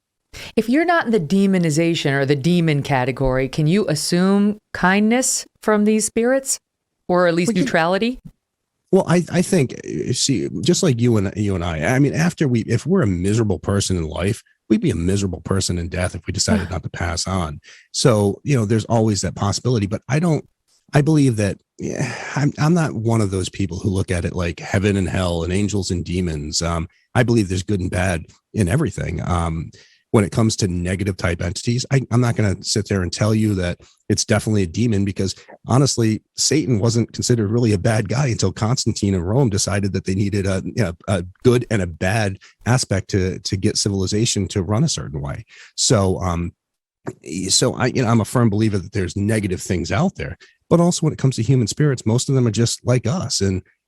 S1: If you're not in the demonization or the demon category, can you assume kindness from these spirits, or at least neutrality?
S2: Well, I think, see, just like you and I mean, if we're a miserable person in life, we'd be a miserable person in death if we decided not to pass on. So, there's always that possibility, but I believe that I'm not one of those people who look at it like heaven and hell and angels and demons. I believe there's good and bad in everything. When it comes to negative type entities, I'm not going to sit there and tell you that it's definitely a demon, because honestly, Satan wasn't considered really a bad guy until Constantine in Rome decided that they needed a good and a bad aspect to get civilization to run a certain way. So I'm a firm believer that there's negative things out there, but also when it comes to human spirits, most of them are just like us.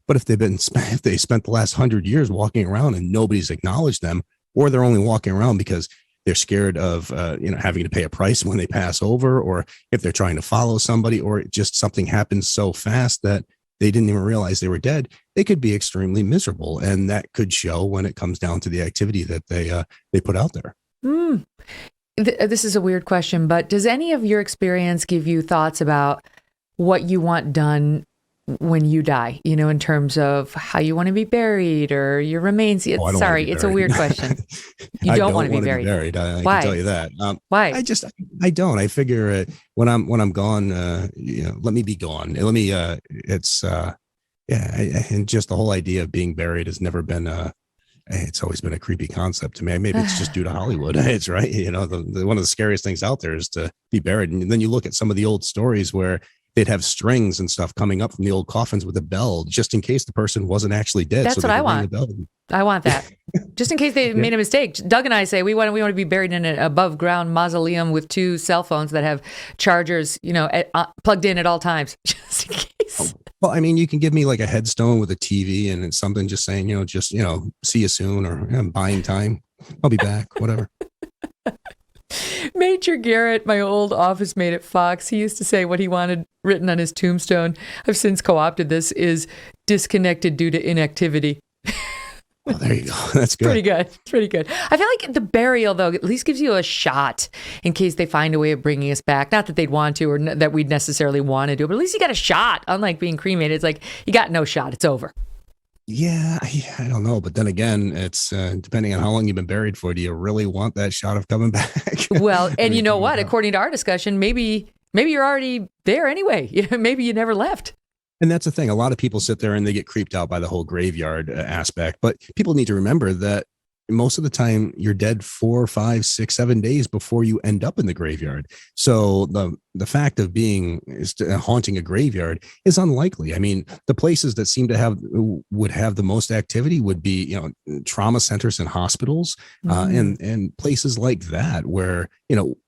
S2: But if they spent the last 100 years walking around and nobody's acknowledged them, or they're only walking around because they're scared of, having to pay a price when they pass over, or if they're trying to follow somebody, or just something happens so fast that they didn't even realize they were dead, they could be extremely miserable. And that could show when it comes down to the activity that they put out there.
S1: This is a weird question, but does any of your experience give you thoughts about what you want done when you die, in terms of how you want to be buried or your remains? Sorry, it's a weird question. You don't want to be buried.
S2: I
S1: Why?
S2: can tell you that.
S1: Why?
S2: I don't. I figure when I'm gone, let me be gone. Let me. And just the whole idea of being buried has never been it's always been a creepy concept to me. Maybe it's just due to Hollywood. It's right. One of the scariest things out there is to be buried. And then you look at some of the old stories where they'd have strings and stuff coming up from the old coffins with a bell, just in case the person wasn't actually dead.
S1: That's what I want. I want that. Just in case they made a mistake. Doug and I say we want to be buried in an above ground mausoleum with 2 cell phones that have chargers, plugged in at all times, just in case.
S2: Well, I mean, you can give me like a headstone with a TV and it's something just saying, see you soon, or buying time. I'll be back, whatever.
S1: Major Garrett, my old office mate at Fox, he used to say what he wanted written on his tombstone. I've since co-opted this, is disconnected due to inactivity.
S2: Oh, there you go. That's good.
S1: Pretty good. It's pretty good. I feel like the burial, though, at least gives you a shot in case they find a way of bringing us back. Not that they'd want to, or that we'd necessarily want to do, but at least you got a shot. Unlike being cremated, it's like you got no shot. It's over.
S2: Yeah, I don't know. But then again, it's depending on how long you've been buried for. Do you really want that shot of coming back?
S1: Well, and you know what? According to our discussion, maybe you're already there anyway. Maybe you never left.
S2: And that's the thing. A lot of people sit there and they get creeped out by the whole graveyard aspect. But people need to remember that most of the time you're dead 4, 5, 6, 7 days before you end up in the graveyard. So the fact of haunting a graveyard is unlikely. I mean, the places that would have the most activity would be, trauma centers and hospitals, and places like that where,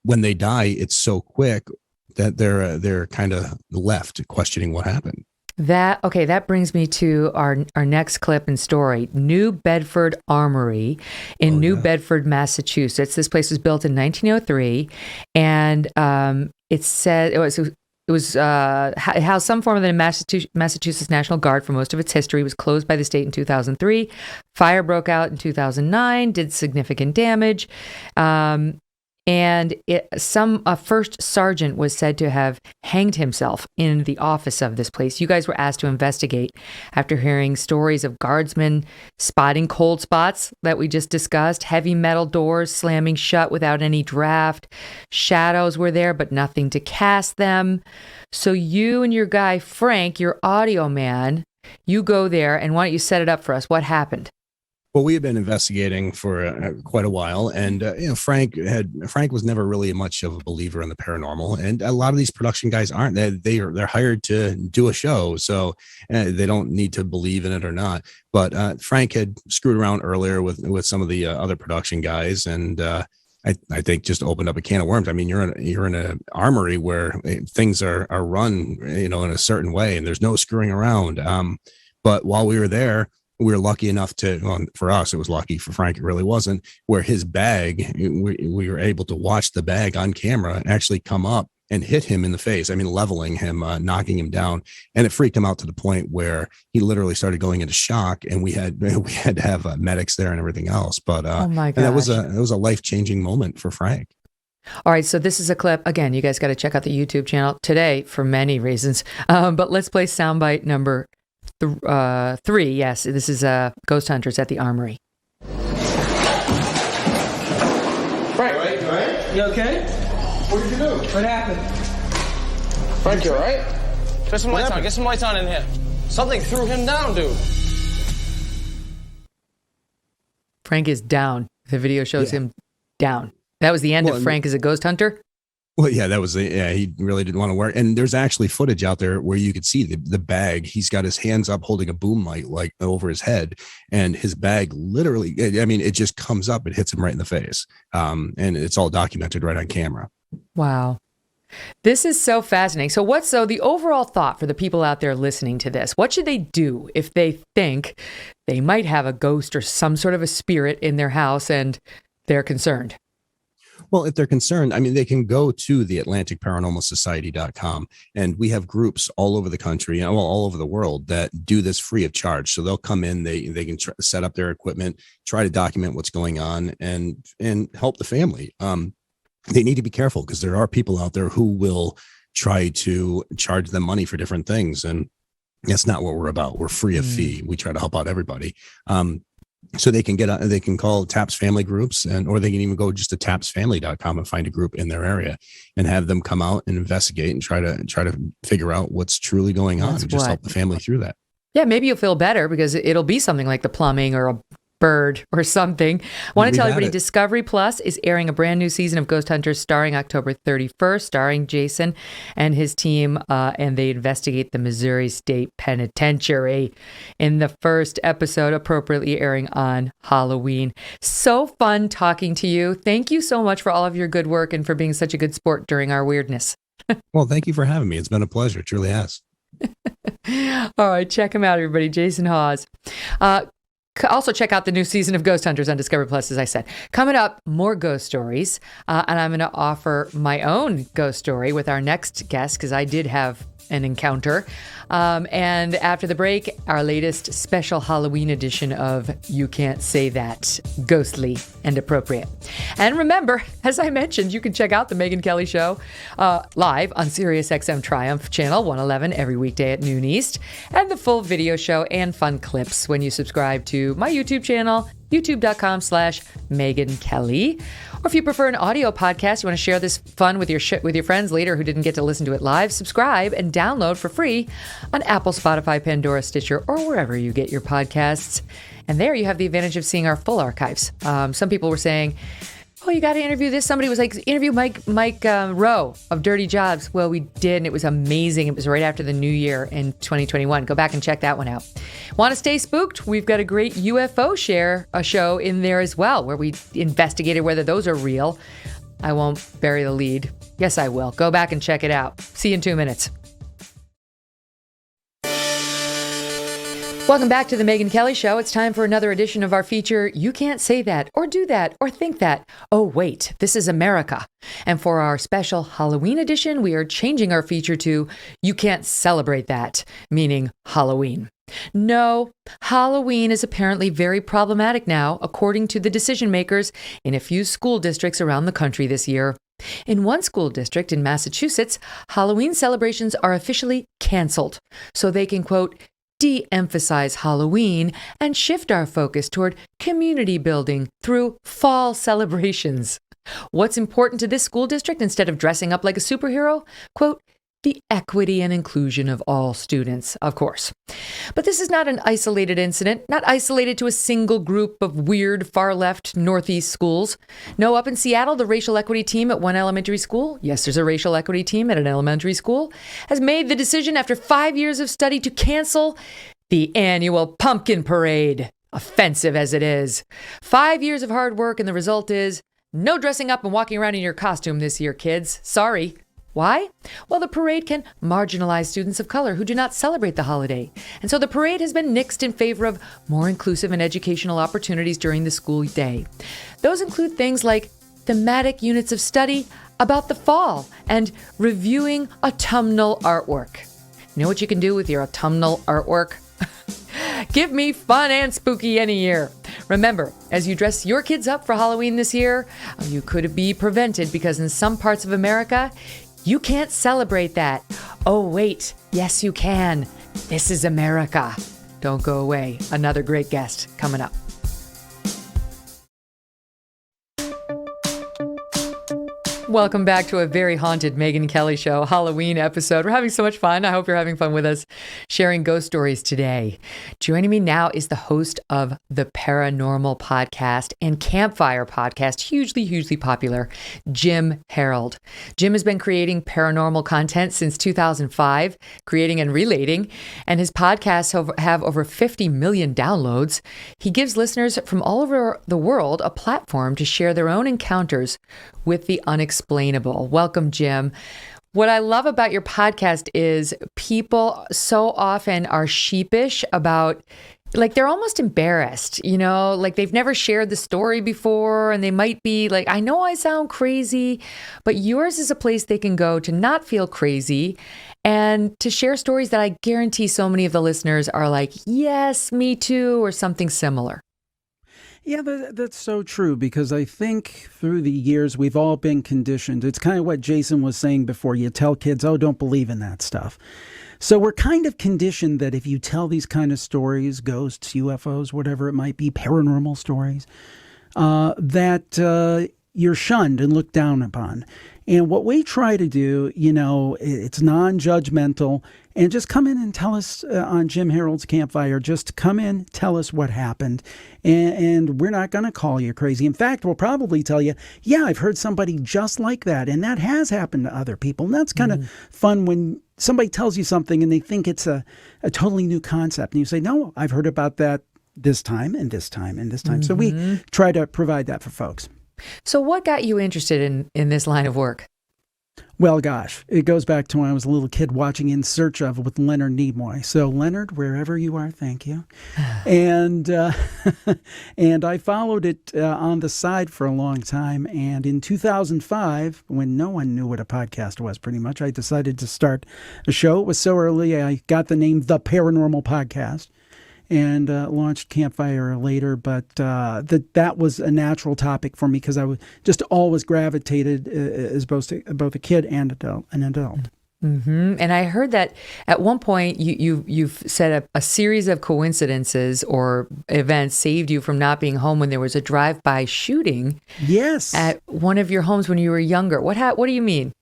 S2: when they die, it's so quick that they're kind of left questioning what happened.
S1: That brings me to our next clip and story. New Bedford Armory in New Bedford, Massachusetts. This place was built in 1903, and it said it housed some form of the Massachusetts National Guard for most of its history. It was closed by the state in 2003. Fire broke out in 2009, did significant damage. And a first sergeant was said to have hanged himself in the office of this place. You guys were asked to investigate after hearing stories of guardsmen spotting cold spots that we just discussed, heavy metal doors slamming shut without any draft. Shadows were there, but nothing to cast them. So you and your guy, Frank, your audio man, you go there, and why don't you set it up for us? What happened?
S2: Well, we had been investigating for quite a while, and Frank was never really much of a believer in the paranormal, and a lot of these production guys aren't. They're hired to do a show, so they don't need to believe in it or not. But Frank had screwed around earlier with some of the other production guys, and I think just opened up a can of worms. I mean, you're in an armory where things are run, in a certain way, and there's no screwing around. But while we were there, we were lucky enough for us, it was lucky. For Frank, it really wasn't, where his bag, we were able to watch the bag on camera actually come up and hit him in the face. I mean, leveling him, knocking him down. And it freaked him out to the point where he literally started going into shock, and we had to have medics there and everything else. But
S1: oh my gosh,
S2: that was a life-changing moment for Frank.
S1: All right, so this is a clip. Again, you guys got to check out the YouTube channel today for many reasons. But let's play soundbite number 3. Yes, this is Ghost Hunters at the Armory.
S8: Frank, you okay?
S7: What did you do?
S8: What happened?
S7: Frank, you all right?
S8: Get some lights on. Get some lights on in here. Something threw him down, dude.
S1: Frank is down. The video shows him down. That was the end of Frank as a ghost hunter?
S2: Well, yeah, that was he really didn't want to work. And there's actually footage out there where you could see the bag. He's got his hands up holding a boom light like over his head, and his bag literally, I mean, it just comes up, it hits him right in the face. And it's all documented right on camera.
S1: Wow. This is so fascinating. So the overall thought for the people out there listening to this, what should they do if they think they might have a ghost or some sort of a spirit in their house and they're concerned?
S2: Well, if they're concerned, I mean, they can go to the AtlanticParanormalSociety.com, and we have groups all over the country, all over the world that do this free of charge. So they'll come in, they can set up their equipment, try to document what's going on, and help the family. They need to be careful because there are people out there who will try to charge them money for different things, and that's not what we're about. We're free of fee. We try to help out everybody. So they can call TAPS family groups, or they can even go just to tapsfamily.com and find a group in their area and have them come out and investigate and try to figure out what's truly going on and just help the family through that.
S1: Yeah, maybe you'll feel better because it'll be something like the plumbing or a bird or something. I want to tell everybody Discovery Plus is airing a brand new season of Ghost Hunters starring October 31st, starring Jason and his team, and they investigate the Missouri State Penitentiary in the first episode, appropriately airing on Halloween. So fun talking to you. Thank you so much for all of your good work and for being such a good sport during our weirdness.
S2: Well, thank you for having me. It's been a pleasure. It truly has.
S1: All right, check him out, everybody. Jason Hawes. Also, check out the new season of Ghost Hunters on Discovery Plus, as I said. Coming up, more ghost stories. And I'm going to offer my own ghost story with our next guest, because I did have an encounter. And after the break, our latest special Halloween edition of You Can't Say That, ghostly and appropriate. And remember, as I mentioned, you can check out the Megyn Kelly Show live on SiriusXM Triumph Channel 111 every weekday at noon East, and the full video show and fun clips when you subscribe to my YouTube channel, youtube.com/Megyn Kelly. Or if you prefer an audio podcast, you want to share this fun with your friends later who didn't get to listen to it live, subscribe and download for free on Apple, Spotify, Pandora, Stitcher, or wherever you get your podcasts. And there you have the advantage of seeing our full archives. Some people were saying, oh, you got to interview this. Somebody was like, interview Mike Rowe of Dirty Jobs. Well, we did, and it was amazing. It was right after the new year in 2021. Go back and check that one out. Want to stay spooked? We've got a great UFO show in there as well, where we investigated whether those are real. I won't bury the lead. Yes, I will. Go back and check it out. See you in 2 minutes. Welcome back to the Megyn Kelly Show. It's time for another edition of our feature, You Can't Say That, or Do That, or Think That. Oh, wait, this is America. And for our special Halloween edition, we are changing our feature to You Can't Celebrate That, meaning Halloween. No, Halloween is apparently very problematic now, according to the decision makers in a few school districts around the country this year. In one school district in Massachusetts, Halloween celebrations are officially canceled, so they can, quote, de-emphasize Halloween and shift our focus toward community building through fall celebrations. What's important to this school district instead of dressing up like a superhero? Quote, the equity and inclusion of all students, of course. But this is not an isolated incident, not isolated to a single group of weird far-left Northeast schools. No, up in Seattle, the racial equity team at one elementary school, yes, there's a racial equity team at an elementary school, has made the decision after 5 years of study to cancel the annual pumpkin parade, offensive as it is. 5 years of hard work, and the result is no dressing up and walking around in your costume this year, kids. Sorry. Why? Well, the parade can marginalize students of color who do not celebrate the holiday. And so the parade has been nixed in favor of more inclusive and educational opportunities during the school day. Those include things like thematic units of study about the fall and reviewing autumnal artwork. You know what you can do with your autumnal artwork? Give me fun and spooky any year. Remember, as you dress your kids up for Halloween this year, you could be prevented because in some parts of America, you can't celebrate that. Oh, wait. Yes, you can. This is America. Don't go away. Another great guest coming up. Welcome back to a very haunted Megyn Kelly Show Halloween episode. We're having so much fun. I hope you're having fun with us, sharing ghost stories today. Joining me now is the host of the Paranormal Podcast and Campfire Podcast, hugely popular, Jim Harold. Jim has been creating paranormal content since 2005, creating and relating, and his podcasts have over 50 million downloads. He gives listeners from all over the world a platform to share their own encounters with the unexplainable. Welcome, Jim. What I love about your podcast is people so often are sheepish about, like, they're almost embarrassed, you know, like they've never shared the story before, and they might be like, I know I sound crazy, but yours is a place they can go to not feel crazy and to share stories that I guarantee so many of the listeners are like, yes, me too, or something similar.
S9: Yeah, that's so true, because I think through the years we've all been conditioned. It's kind of what Jason was saying before. You tell kids, oh, don't believe in that stuff. So we're kind of conditioned that if you tell these kind of stories, ghosts, UFOs, whatever it might be, paranormal stories, that you're shunned and looked down upon. And what we try to do, you know, it's non-judgmental, and just come in and tell us on Jim Harold's Campfire, just come in, tell us what happened. And we're not going to call you crazy. In fact, we'll probably tell you, yeah, I've heard somebody just like that. And that has happened to other people. And that's kind of fun when somebody tells you something and they think it's a totally new concept. And you say, no, I've heard about that this time and this time and this time. So we try to provide that for folks.
S1: So what got you interested in this line of work?
S9: Well, gosh, it goes back to when I was a little kid watching In Search of with Leonard Nimoy. So, Leonard, wherever you are, thank you. And and I followed it on the side for a long time. And in 2005, when no one knew what a podcast was, pretty much, I decided to start a show. It was so early, I got the name The Paranormal Podcast, and launched Campfire later, but that was a natural topic for me because I was just always gravitated as both a kid and an adult.
S1: Mm-hmm. And I heard that at one point you've said a series of coincidences or events saved you from not being home when there was a drive-by shooting.
S9: Yes,
S1: at one of your homes when you were younger. What do you mean?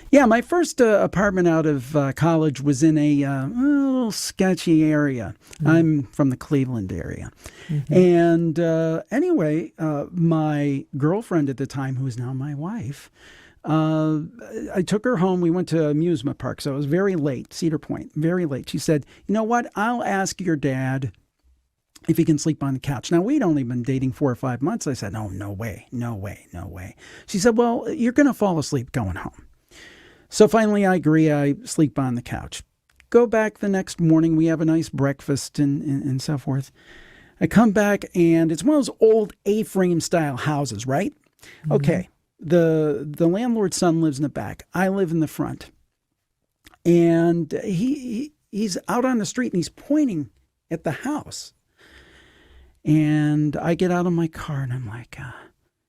S9: Yeah, my first apartment out of college was in a little sketchy area. Mm-hmm. I'm from the Cleveland area. Mm-hmm. And anyway, my girlfriend at the time, who is now my wife, I took her home. We went to amusement park, so it was very late, Cedar Point, very late. She said, you know what, I'll ask your dad if he can sleep on the couch. Now, we'd only been dating 4 or 5 months. I said, oh, no way. She said, well, you're going to fall asleep going home. So finally, I agree. I sleep on the couch. Go back the next morning. We have a nice breakfast and so forth. I come back, and it's one of those old A-frame style houses, right? Mm-hmm. Okay. The landlord's son lives in the back. I live in the front. And he's out on the street, and he's pointing at the house. And I get out of my car, and I'm like,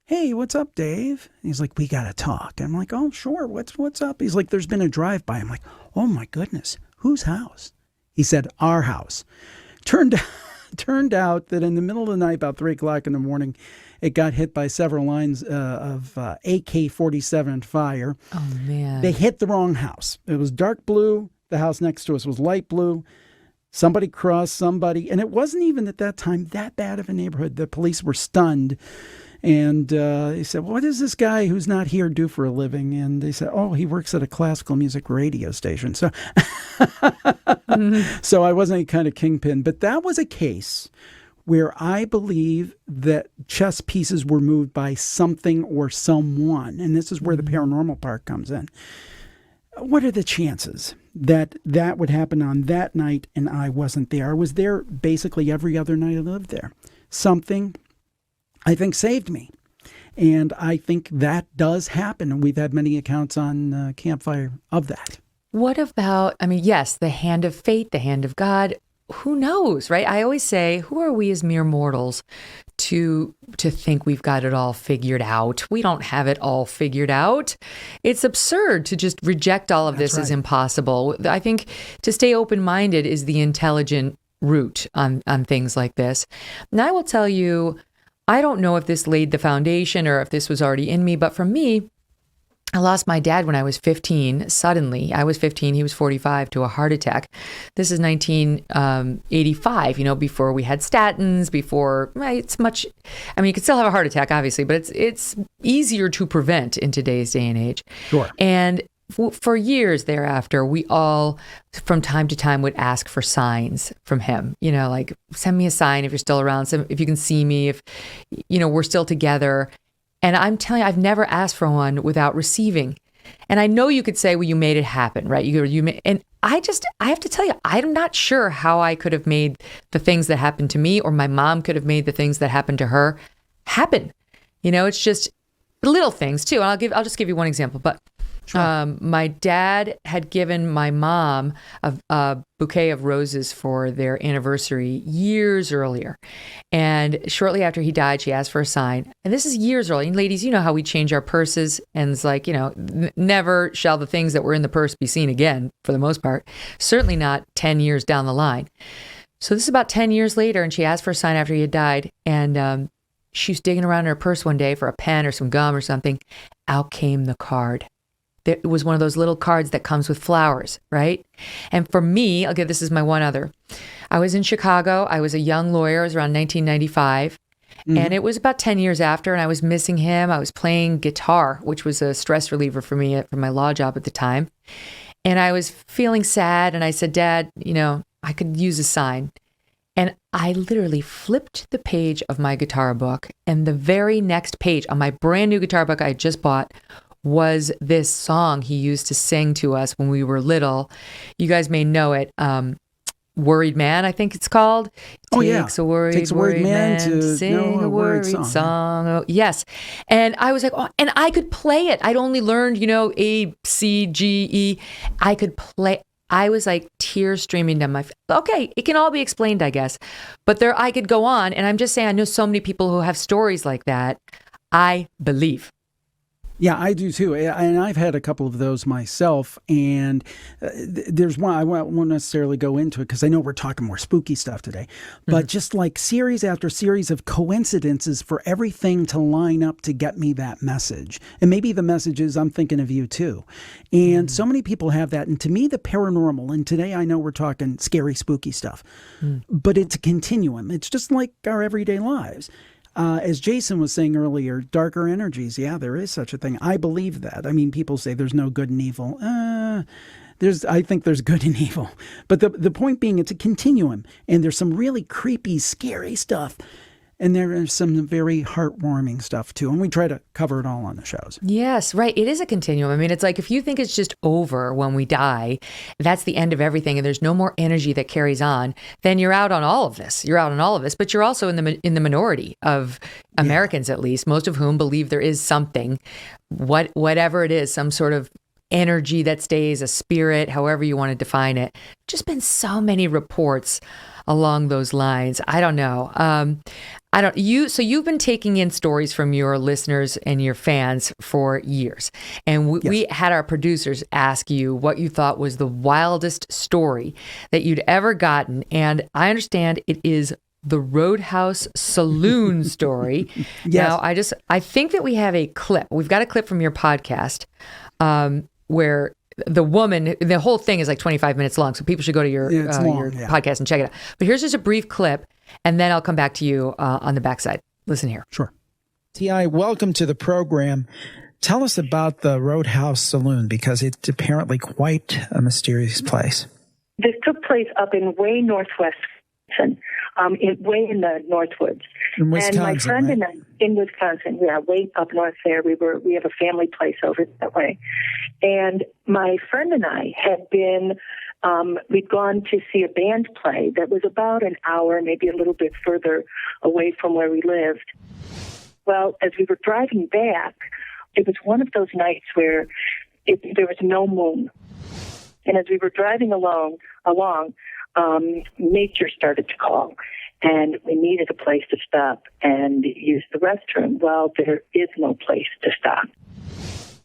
S9: hey, what's up, Dave? And he's like, we got to talk. I'm like, oh, sure. What's up? He's like, there's been a drive-by. I'm like, oh, my goodness. Whose house? He said, our house. Turned out that in the middle of the night, about 3 o'clock in the morning, it got hit by several lines of AK-47 fire.
S1: Oh, man.
S9: They hit the wrong house. It was dark blue. The house next to us was light blue. Somebody crossed somebody. And it wasn't even at that time that bad of a neighborhood. The police were stunned. And he said, well, what does this guy who's not here do for a living? And they said, oh, he works at a classical music radio station. So, so I wasn't any kind of kingpin. But that was a case where I believe that chess pieces were moved by something or someone. And this is where the paranormal part comes in. What are the chances that that would happen on that night and I wasn't there? I was there basically every other night I lived there. Something, I think, saved me. And I think that does happen. And we've had many accounts on Campfire of that.
S1: What about, yes, the hand of fate, the hand of God. Who knows, right? I always say, who are we as mere mortals to think we've got it all figured out? We don't have it all figured out. It's absurd to just reject all of this as impossible. I think to stay open-minded is the intelligent route on things like this. And I will tell you, I don't know if this laid the foundation or if this was already in me, but for me, I lost my dad when I was 15, suddenly. I was 15, he was 45, to a heart attack. This is 1985, before we had statins, before, it's much, you could still have a heart attack, obviously, but it's easier to prevent in today's day and age.
S9: Sure.
S1: And for years thereafter, we all, from time to time, would ask for signs from him. Like, send me a sign if you're still around, if you can see me, if, we're still together. And I'm telling you, I've never asked for one without receiving. And I know you could say, well, you made it happen, right? And I have to tell you, I'm not sure how I could have made the things that happened to me, or my mom could have made the things that happened to her happen. It's just little things too. And I'll just give you one example, but sure. My dad had given my mom a bouquet of roses for their anniversary years earlier. And shortly after he died, she asked for a sign. And this is years early. And ladies, you know how we change our purses. And it's like, never shall the things that were in the purse be seen again, for the most part. Certainly not 10 years down the line. So this is about 10 years later. And she asked for a sign after he had died. And she was digging around in her purse one day for a pen or some gum or something. Out came the card. It was one of those little cards that comes with flowers, right? And for me, this is my one other. I was in Chicago. I was a young lawyer. It was around 1995. Mm-hmm. And it was about 10 years after, and I was missing him. I was playing guitar, which was a stress reliever for me for my law job at the time. And I was feeling sad, and I said, Dad, I could use a sign. And I literally flipped the page of my guitar book, and the very next page on my brand new guitar book I just bought was this song he used to sing to us when we were little. You guys may know it. Worried Man, I think it's called.
S9: Oh, yeah.
S1: Takes a worried man to sing a worried song. Oh, yes. And I was like, oh, and I could play it. I'd only learned, A, C, G, E. I could play. I was like tears streaming down my face. Okay, it can all be explained, I guess. But I could go on. And I'm just saying, I know so many people who have stories like that. I believe.
S9: Yeah, I do too. And I've had a couple of those myself. And there's one, I won't necessarily go into it because I know we're talking more spooky stuff today. But just like series after series of coincidences for everything to line up to get me that message. And maybe the message is, I'm thinking of you too. And so many people have that. And to me, the paranormal, and today I know we're talking scary, spooky stuff, but it's a continuum. It's just like our everyday lives. As Jason was saying earlier, darker energies. Yeah, there is such a thing. I believe that. I mean, people say there's no good and evil. I think there's good and evil. But the point being, it's a continuum. And there's some really creepy, scary stuff. And there is some very heartwarming stuff, too. And we try to cover it all on the shows.
S1: Yes, right. It is a continuum. I mean, it's like if you think it's just over when we die, that's the end of everything, and there's no more energy that carries on, then you're out on all of this. You're out on all of this. But you're also in the minority of Americans, at least, most of whom believe there is something, whatever it is, some sort of energy that stays, a spirit, however you want to define it. Just been so many reports along those lines. I don't know. So you've been taking in stories from your listeners and your fans for years. And we had our producers ask you what you thought was the wildest story that you'd ever gotten. And I understand it is the Roadhouse Saloon story.
S9: Yes.
S1: Now, I think that we have a clip. We've got a clip from your podcast where the woman, the whole thing is like 25 minutes long, so people should go to your podcast and check it out. But here's just a brief clip, and then I'll come back to you on the backside. Listen here.
S9: Sure.
S10: T.I., welcome to the program. Tell us about the Roadhouse Saloon, because it's apparently quite a mysterious place.
S11: This took place up in way northwest Wisconsin, way in the Northwoods.
S10: In Wisconsin,
S11: and my friend
S10: right?
S11: and I, in Wisconsin, way up north there. We have a family place over that way. And my friend and I had been, we'd gone to see a band play that was about an hour, maybe a little bit further away from where we lived. Well, as we were driving back, it was one of those nights where there was no moon. And as we were driving along, nature started to call, and we needed a place to stop and use the restroom. Well, there is no place to stop.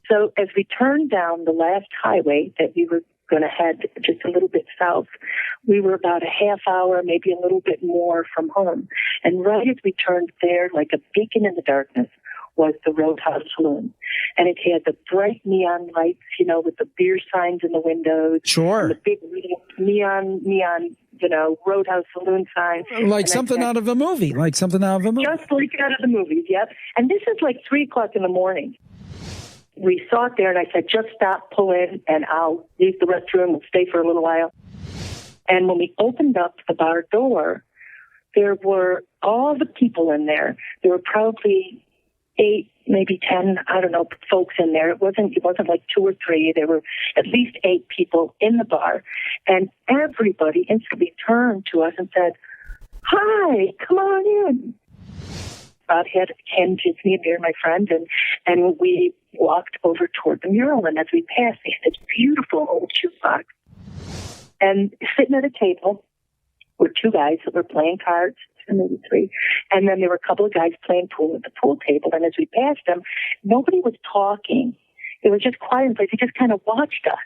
S11: So as we turned down the last highway that we were going to head just a little bit south, we were about a half hour, maybe a little bit more from home. And right as we turned there, like a beacon in the darkness, was the Roadhouse Saloon. And it had the bright neon lights, with the beer signs in the windows.
S10: Sure.
S11: And the big neon, Roadhouse Saloon signs.
S10: Like something out of a movie.
S11: Just like out of the movies, yep. And this is like 3 o'clock in the morning. We saw it there, and I said, just stop, pull in, and I'll use the restroom. We'll stay for a little while. And when we opened up the bar door, there were all the people in there. There were probably 8, maybe 10, I don't know, folks in there. It wasn't like 2 or 3. There were at least 8 people in the bar. And everybody instantly turned to us and said, hi, come on in. Bob had handed me a beer, my friend, and we walked over toward the mural. And as we passed, they had this beautiful old jukebox. And sitting at a table were 2 guys that were playing cards, maybe 3. And then there were a couple of guys playing pool at the pool table. And as we passed them, nobody was talking. It was just quiet in place. They just kind of watched us.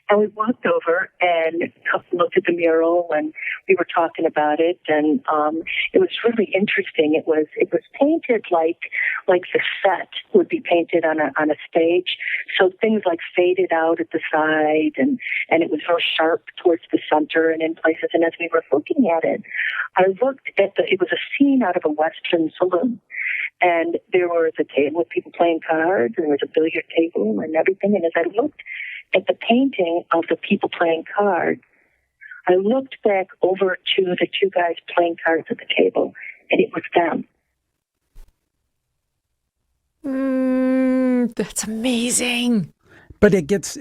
S11: And we walked over and looked at the mural, and we were talking about it. And it was really interesting. It was painted like the set would be painted on a stage. So things like faded out at the side, and it was real sharp towards the center and in places. And as we were looking at it, I looked at it was a scene out of a Western saloon. And there was a table with people playing cards, and there was a billiard table and everything. And as I looked at the painting of the people playing cards, I looked back over to the 2 guys playing cards at the table, and it was them.
S1: That's amazing.
S9: But it gets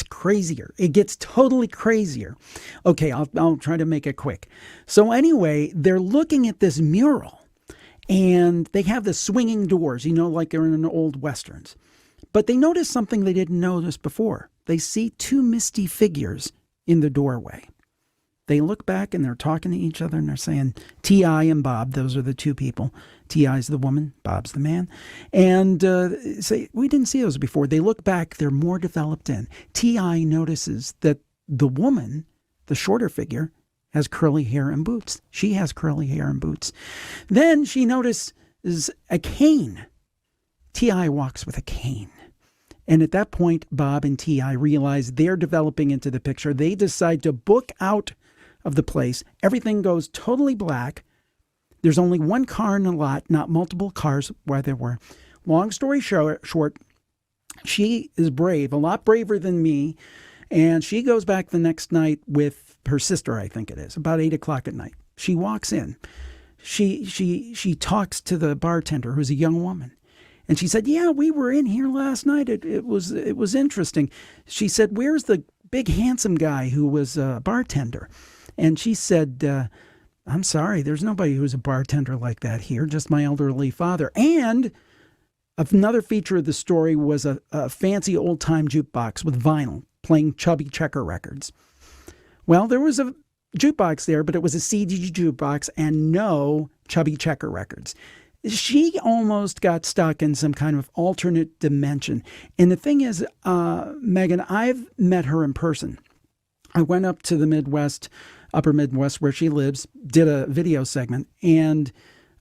S9: crazier. It gets totally crazier. Okay, I'll try to make it quick. So anyway, they're looking at this mural, and they have the swinging doors, like they're in old westerns. But they notice something they didn't notice before. They see two misty figures in the doorway. They look back and they're talking to each other and they're saying, T.I. and Bob, those are the two people. T.I.'s the woman, Bob's the man. And say, we didn't see those before. They look back, they're more developed in. T.I. notices that the woman, the shorter figure, has curly hair and boots. She has curly hair and boots. Then she notices a cane. T.I. walks with a cane. And at that point, Bob and T.I. realize they're developing into the picture. They decide to book out of the place. Everything goes totally black. There's only one car in the lot, not multiple cars where there were. Long story short, she is brave, a lot braver than me. And she goes back the next night with her sister, I think it is, about 8 o'clock at night. She walks in. She talks to the bartender, who's a young woman. And she said, yeah, we were in here last night. It was interesting. She said, where's the big handsome guy who was a bartender? And she said, I'm sorry, there's nobody who's a bartender like that here, just my elderly father. And another feature of the story was a fancy old-time jukebox with vinyl playing Chubby Checker records. Well, there was a jukebox there, but it was a CD jukebox and no Chubby Checker records. She almost got stuck in some kind of alternate dimension. And the thing is, Megyn, I've met her in person. I went up to the Midwest, upper Midwest, where she lives, did a video segment. And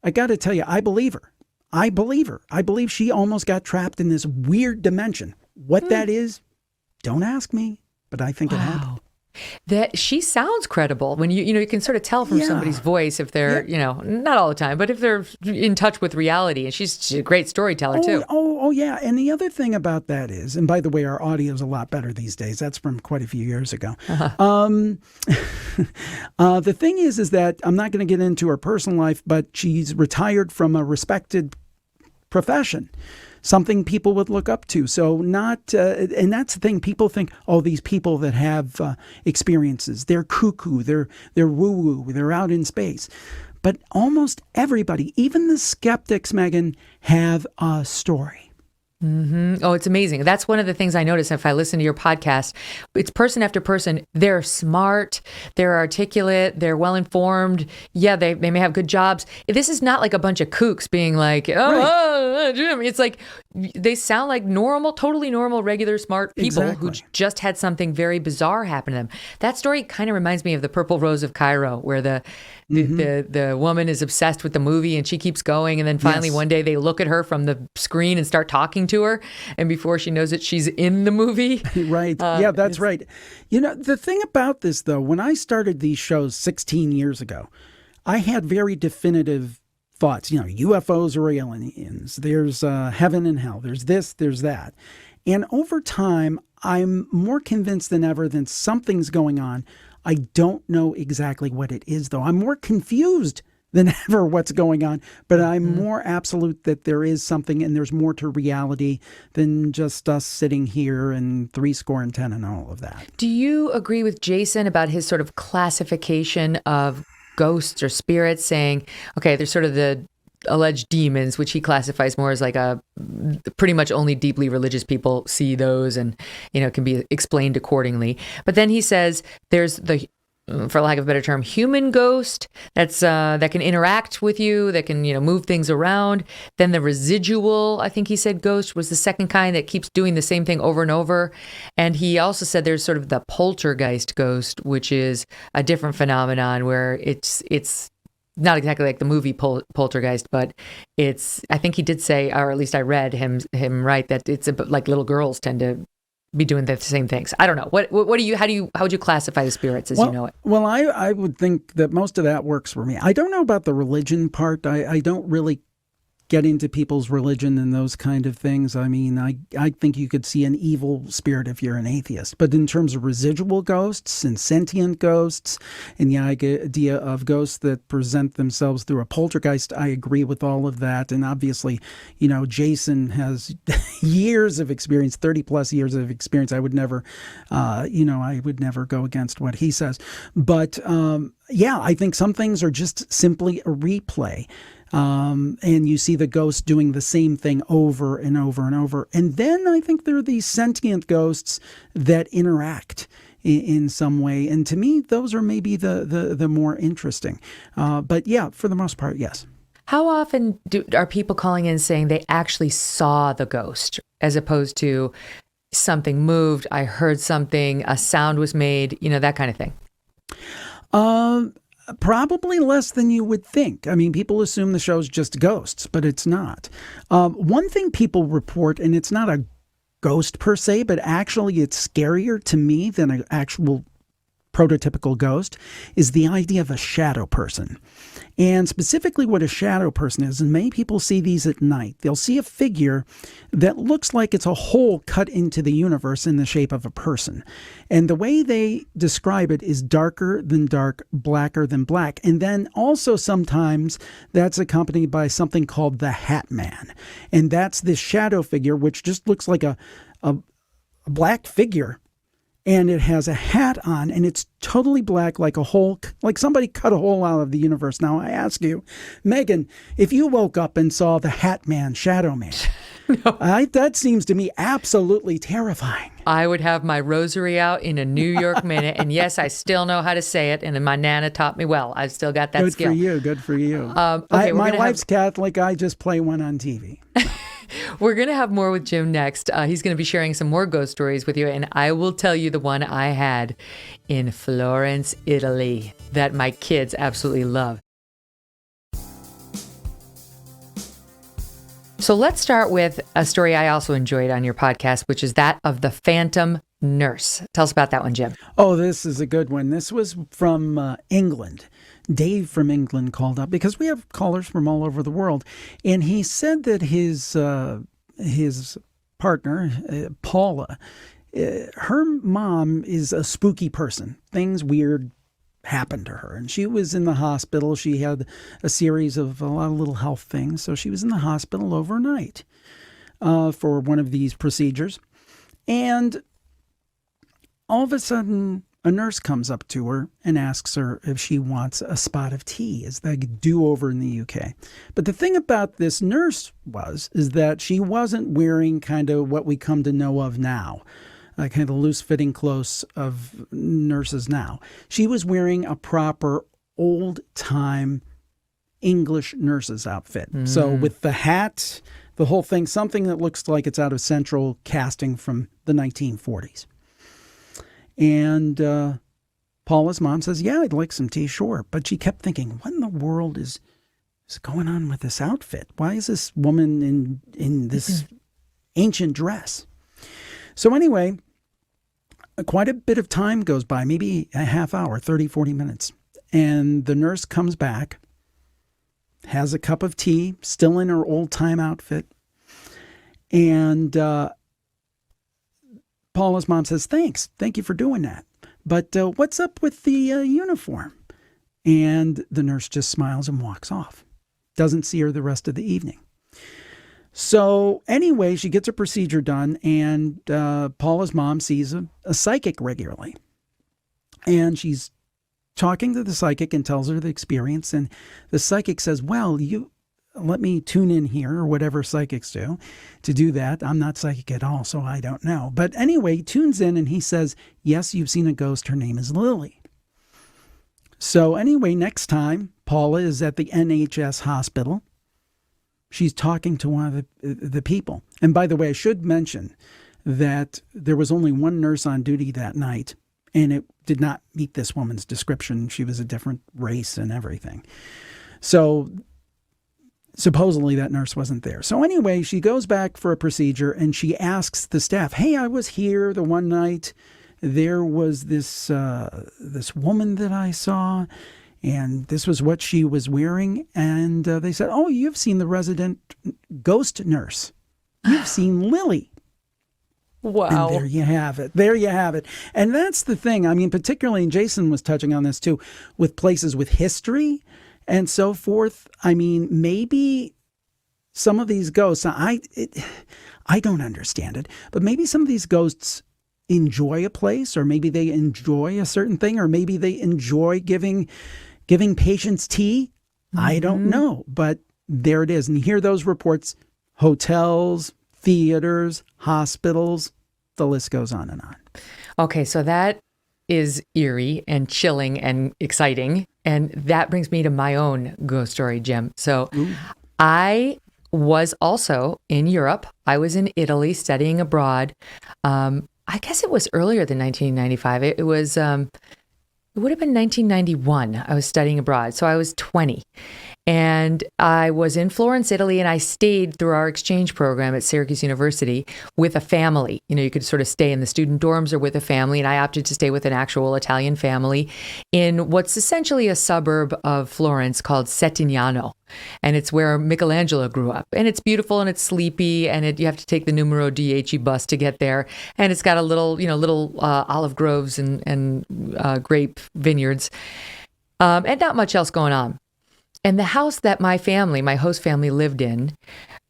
S9: I got to tell you, I believe her. I believe she almost got trapped in this weird dimension. What that is, don't ask me, but I think it happened.
S1: That she sounds credible when you can sort of tell from somebody's voice if they're, not all the time, but if they're in touch with reality. And she's a great storyteller too.
S9: Oh, yeah. And the other thing about that is, and by the way, our audio is a lot better these days. That's from quite a few years ago. The thing is that I'm not going to get into her personal life, but she's retired from a respected profession. Something people would look up to. So and that's the thing. People think, these people that have experiences, they're cuckoo, they're woo-woo, they're out in space. But almost everybody, even the skeptics, Megyn, have a story.
S1: Mm-hmm. Oh, it's amazing. That's one of the things I notice if I listen to your podcast. It's person after person. They're smart, they're articulate, they're well-informed. Yeah, they may have good jobs. This is not like a bunch of kooks being like, Jim. It's like they sound like normal, totally normal, regular, smart people who just had something very bizarre happen to them. That story kind of reminds me of The Purple Rose of Cairo, where the woman is obsessed with the movie and she keeps going. And then finally one day they look at her from the screen and start talking to her. And before she knows it, she's in the movie.
S9: Right. Yeah, that's right. The thing about this, though, when I started these shows 16 years ago, I had very definitive thoughts. UFOs are aliens. There's heaven and hell. There's this, there's that. And over time, I'm more convinced than ever that something's going on. I don't know exactly what it is, though. I'm more confused than ever what's going on, but I'm more absolute that there is something and there's more to reality than just us sitting here and 70 and all of that.
S1: Do you agree with Jason about his sort of classification of ghosts or spirits, saying, okay, there's sort of the alleged demons, which he classifies more as like pretty much only deeply religious people see those and, can be explained accordingly. But then he says there's the, for lack of a better term, human ghost that can interact with you, that can, move things around. Then the residual, I think he said, ghost was the second kind that keeps doing the same thing over and over. And he also said there's sort of the poltergeist ghost, which is a different phenomenon where it's not exactly like the movie Poltergeist, but I think he did say, or at least I read him right, that it's like little girls tend to be doing the same things. I don't know. What do you, how would you classify the spirits as you know it?
S9: Well, I would think that most of that works for me. I don't know about the religion part. I don't really get into people's religion and those kind of things. I mean, I think you could see an evil spirit if you're an atheist. But in terms of residual ghosts and sentient ghosts and the idea of ghosts that present themselves through a poltergeist, I agree with all of that. And obviously, Jason has years of experience, 30 plus years of experience. I would never, I would never go against what he says. But I think some things are just simply a replay. And you see the ghost doing the same thing over and over and over. And then I think there are these sentient ghosts that interact in some way. And to me, those are maybe the more interesting. But yeah, for the most part, yes.
S1: How often are people calling in saying they actually saw the ghost as opposed to something moved, I heard something, a sound was made, that kind of thing?
S9: Probably less than you would think. I mean, people assume the show's just ghosts, but it's not. One thing people report, and it's not a ghost per se, but actually it's scarier to me than an actual prototypical ghost, is the idea of a shadow person. And specifically what a shadow person is, and many people see these at night, they'll see a figure that looks like it's a hole cut into the universe in the shape of a person. And the way they describe it is darker than dark, blacker than black. And then also sometimes that's accompanied by something called the Hat Man. And that's this shadow figure, which just looks like a black figure. And it has a hat on, and it's totally black, like a hole, like somebody cut a hole out of the universe. Now, I ask you, Megyn, if you woke up and saw the Hat Man, Shadow Man, that seems to me absolutely terrifying.
S1: I would have my rosary out in a New York minute. And yes, I still know how to say it. And my Nana taught me well. I've still got that skill.
S9: Good for you.
S1: Okay,
S9: my wife's Catholic. I just play one on TV.
S1: We're going to have more with Jim next. He's going to be sharing some more ghost stories with you. And I will tell you the one I had in Florence, Italy, that my kids absolutely love. So let's start with a story I also enjoyed on your podcast, which is that of the Phantom Nurse. Tell us about that one, Jim.
S9: Oh, this is a good one. This was from England. Dave from England called up because we have callers from all over the world. And he said that his partner, Paula, her mom is a spooky person. Things weird happen to her. And she was in the hospital. She had a series of a lot of little health things. So she was in the hospital overnight for one of these procedures. And all of a sudden, a nurse comes up to her and asks her if she wants a spot of tea, as they do over in the UK. But the thing about this nurse is that she wasn't wearing kind of what we come to know of now, like kind of the loose-fitting clothes of nurses now. She was wearing a proper old-time English nurse's outfit. So with the hat, the whole thing, something that looks like it's out of central casting from the 1940s. And Paula's mom says, yeah, I'd like some tea, sure. But she kept thinking, what in the world is going on with this outfit? Why is this woman in this ancient dress? So anyway, quite a bit of time goes by, maybe a half hour, 30, 40 minutes. And the nurse comes back, has a cup of tea, still in her old-time outfit. And Paula's mom says, thanks. Thank you for doing that. But what's up with the uniform? And the nurse just smiles and walks off. Doesn't see her the rest of the evening. So anyway, she gets her procedure done, and Paula's mom sees a psychic regularly. And she's talking to the psychic and tells her the experience. And the psychic says, well, you let me tune in here, or whatever psychics do, to do that. I'm not psychic at all, so I don't know. But anyway, he tunes in and he says, yes, you've seen a ghost. Her name is Lily. So anyway, next time, Paula is at the NHS hospital. She's talking to one of the people. And by the way, I should mention that there was only one nurse on duty that night, and it did not meet this woman's description. She was a different race and everything. So supposedly that nurse wasn't there. So anyway, she goes back for a procedure and she asks the staff, hey, I was here the one night. There was this woman that I saw, And this was what she was wearing. And they said, oh, you've seen the resident ghost nurse. You've seen Lily.
S1: Wow.
S9: And there you have it. There you have it. And that's the thing. I mean, particularly, and Jason was touching on this too, with places with history and so forth. I mean, maybe some of these ghosts, I don't understand it, but maybe some of these ghosts enjoy a place, or maybe they enjoy a certain thing, or maybe they enjoy giving patients tea. I don't know, but there it is. And you hear those reports, hotels, theaters, hospitals, the list goes on and on.
S1: Okay, so that is eerie and chilling and exciting. And that brings me to my own ghost story, Jim. So I was also in Europe. I was in Italy studying abroad. I guess it was earlier than 1995. It was, it would have been 1991. I was studying abroad. So I was 20. And I was in Florence, Italy, and I stayed through our exchange program at Syracuse University with a family. You know, you could sort of stay in the student dorms or with a family, and I opted to stay with an actual Italian family in what's essentially a suburb of Florence called Settignano. And it's where Michelangelo grew up. And it's beautiful and it's sleepy, and you have to take the Numero 10 bus to get there. And it's got a little olive groves and grape vineyards, and not much else going on. And the house that my host family lived in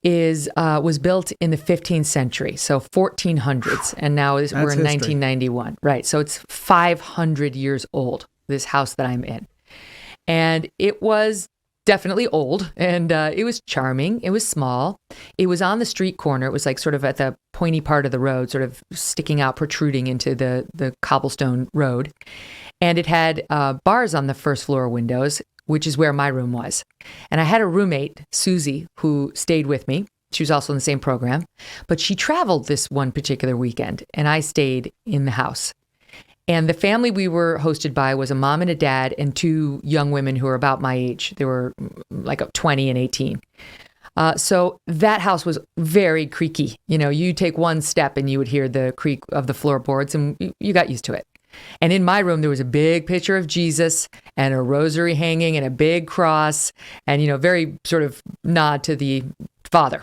S1: was built in the 15th century, so 1400s. And now we're in 1991. Right. So it's 500 years old, this house that I'm in. And it was definitely old, and it was charming. It was small. It was on the street corner. It was like sort of at the pointy part of the road, sort of sticking out, protruding into the cobblestone road. And it had bars on the first floor windows, which is where my room was. And I had a roommate, Susie, who stayed with me. She was also in the same program, but she traveled this one particular weekend, and I stayed in the house. And the family we were hosted by was a mom and a dad and two young women who were about my age. They were like 20 and 18. So that house was very creaky. You know, you take one step and you would hear the creak of the floorboards, and you got used to it. And in my room, there was a big picture of Jesus and a rosary hanging and a big cross and, very sort of nod to the Father.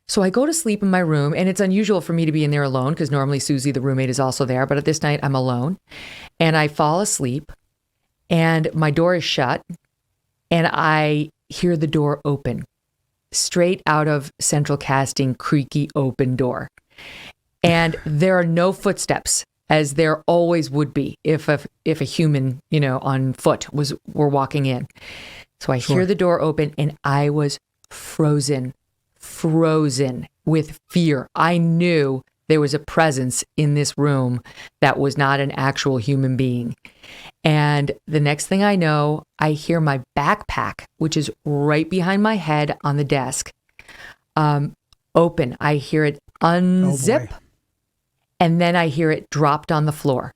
S1: So I go to sleep in my room, and it's unusual for me to be in there alone because normally Susie, the roommate, is also there. But at this night, I'm alone, and I fall asleep, and my door is shut, and I hear the door open, straight out of central casting, creaky open door. And there are no footsteps, as there always would be if a human, on foot were walking in. So I hear the door open, and I was frozen with fear. I knew there was a presence in this room that was not an actual human being. And the next thing I know, I hear my backpack, which is right behind my head on the desk, open. I hear it unzip. And then I hear it dropped on the floor.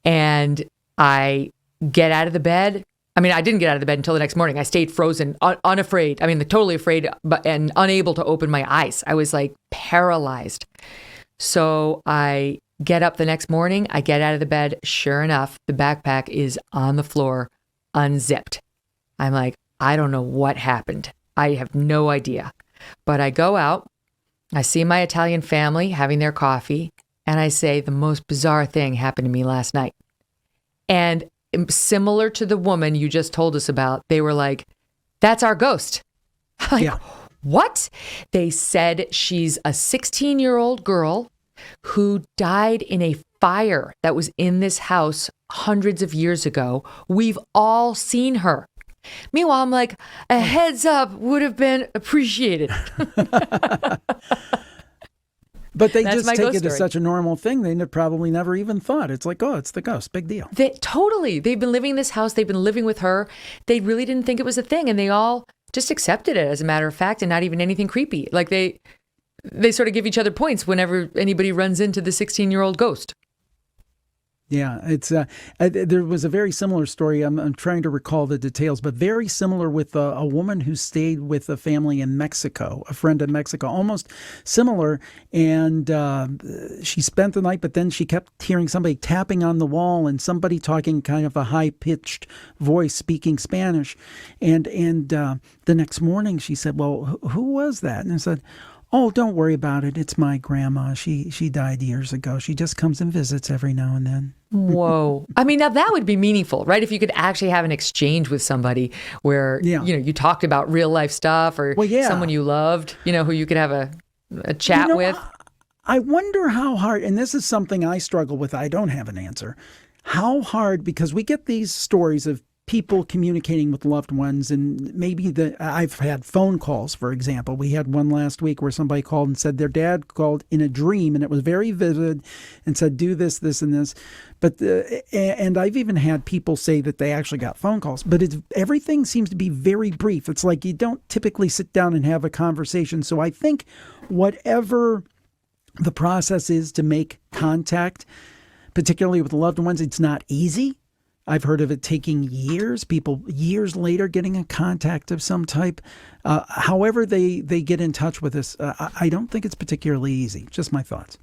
S1: And I get out of the bed. I mean, I didn't get out of the bed until the next morning. I stayed frozen, unafraid. I mean, totally afraid, and unable to open my eyes. I was like paralyzed. So I get up the next morning. I get out of the bed. Sure enough, the backpack is on the floor, unzipped. I'm like, I don't know what happened. I have no idea. But I go out. I see my Italian family having their coffee, and I say, the most bizarre thing happened to me last night. And similar to the woman you just told us about, they were like, that's our ghost. Like, yeah. What? They said she's a 16-year-old girl who died in a fire that was in this house hundreds of years ago. We've all seen her. Meanwhile, I'm like, a heads up would have been appreciated.
S9: But they just take it as such a normal thing. They probably never even thought. It's like, oh, it's the ghost. Big deal.
S1: Totally. They've been living in this house. They've been living with her. They really didn't think it was a thing. And they all just accepted it as a matter of fact and not even anything creepy. Like they sort of give each other points whenever anybody runs into the 16-year-old ghost.
S9: Yeah, it's there was a very similar story. I'm trying to recall the details, but very similar with a woman who stayed with a family in Mexico, a friend in Mexico, almost similar. And she spent the night, but then she kept hearing somebody tapping on the wall and somebody talking kind of a high-pitched voice speaking Spanish. And the next morning she said, well, who was that? And I said, oh, don't worry about it. It's my grandma. She died years ago. She just comes and visits every now and then.
S1: Whoa. I mean, now that would be meaningful, right? If you could actually have an exchange with somebody where, you talked about real life stuff or someone you loved, who you could have a chat with.
S9: I wonder how hard, and this is something I struggle with. I don't have an answer. How hard, because we get these stories of people communicating with loved ones, and maybe I've had phone calls, for example. We had one last week where somebody called and said their dad called in a dream, and it was very vivid, and said, do this, this, and this. But and I've even had people say that they actually got phone calls, but everything seems to be very brief. It's like you don't typically sit down and have a conversation. So I think whatever the process is to make contact, particularly with loved ones, it's not easy. I've heard of it taking years, people years later getting a contact of some type. However they get in touch with us, I don't think it's particularly easy. Just my thoughts.